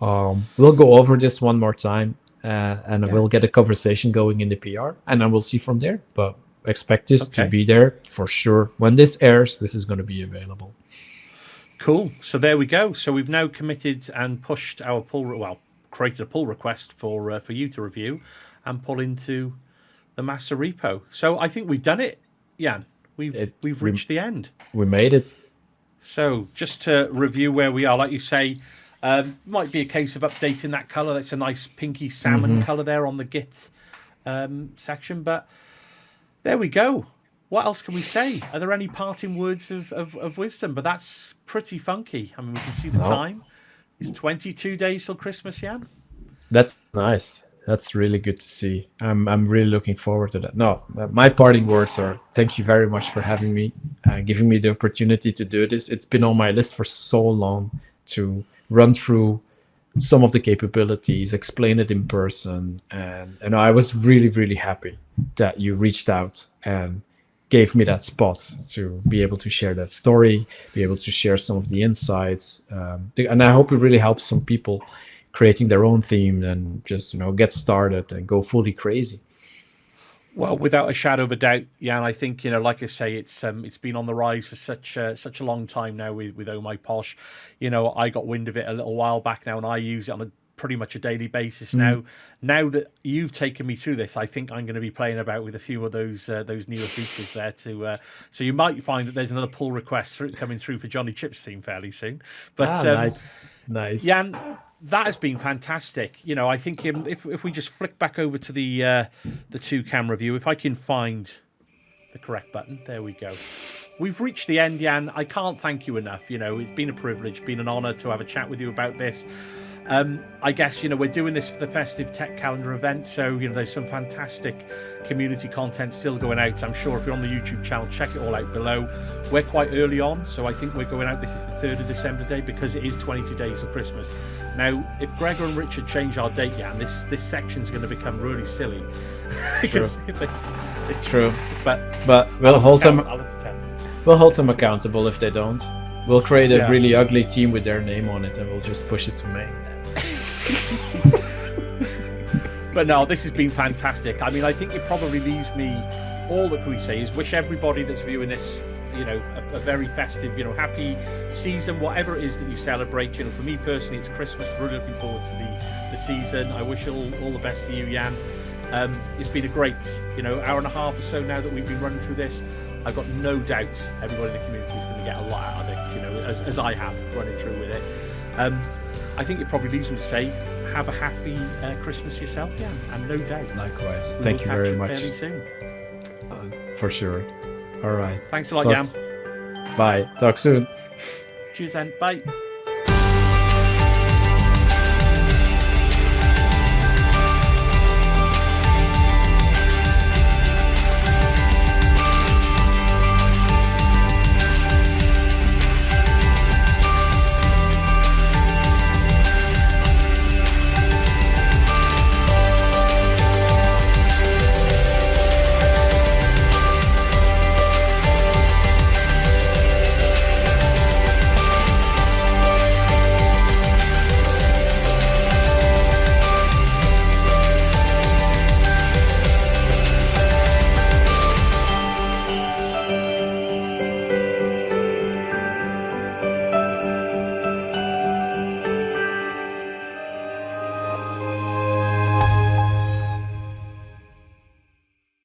We'll go over this one more time, and Yeah. we'll get a conversation going in the PR, and then we'll see from there. But expect this to Okay. be there for sure. When this airs, this is going to be available. Cool. So there we go. So we've now committed and pushed our created a pull request for you to review and pull into the master repo. So I think we've done it, Jan. We've reached the end. We made it. So just to review where we are, like you say, might be a case of updating that color. That's a nice pinky salmon color there on the Git section. But there we go. What else can we say? Are there any parting words of wisdom? But that's pretty funky. I mean, we can see the time. It's 22 days till Christmas, Jan. That's nice. That's really good to see. I'm really looking forward to that. No, my parting words are thank you very much for having me, giving me the opportunity to do this. It's been on my list for so long to run through some of the capabilities, explain it in person, and I was really, really happy that you reached out and gave me that spot to be able to share that story, be able to share some of the insights, and I hope it really helps some people creating their own theme and just get started and go fully crazy. Well, without a shadow of a doubt, Jan, I think like I say, it's been on the rise for such a long time now with Oh My Posh. I got wind of it a little while back now, and I use it on a pretty much a daily basis now. Now that you've taken me through this, I think I'm going to be playing about with a few of those newer features there too. So you might find that there's another pull request coming through for Johnny Chip's theme fairly soon. But nice. Jan, that has been fantastic. I think if we just flick back over to the two camera view, if I can find the correct button, there we go. We've reached the end, Jan. I can't thank you enough. It's been a privilege, been an honor to have a chat with you about this. I guess we're doing this for the Festive Tech Calendar event, so there's some fantastic community content still going out. I'm sure if you're on the YouTube channel, check it all out below. We're quite early on, so I think we're going out. This is the 3rd of December day because it is 22 days of Christmas. Now, if Gregor and Richard change our date, Jan, this section's going to become really silly. True. But we'll hold them accountable if they don't. We'll create a really ugly team with their name on it, and we'll just push it to May. But no, this has been fantastic. I mean, I think it probably leaves me, all that we say is wish everybody that's viewing this, a very festive, happy season, whatever it is that you celebrate. For me personally, it's Christmas. Really looking forward to the season. I wish all the best to you, Jan. It's been a great, hour and a half or so now that we've been running through this. I've got no doubt everybody in the community is going to get a lot out of this, as I have running through with it. I think it probably leaves me to say, have a happy Christmas yourself, Jan, and no doubt. Likewise. Thank you very much. Fairly soon. For sure. All right. Thanks a lot, Jan. Bye. Talk soon. Cheers, then. Bye.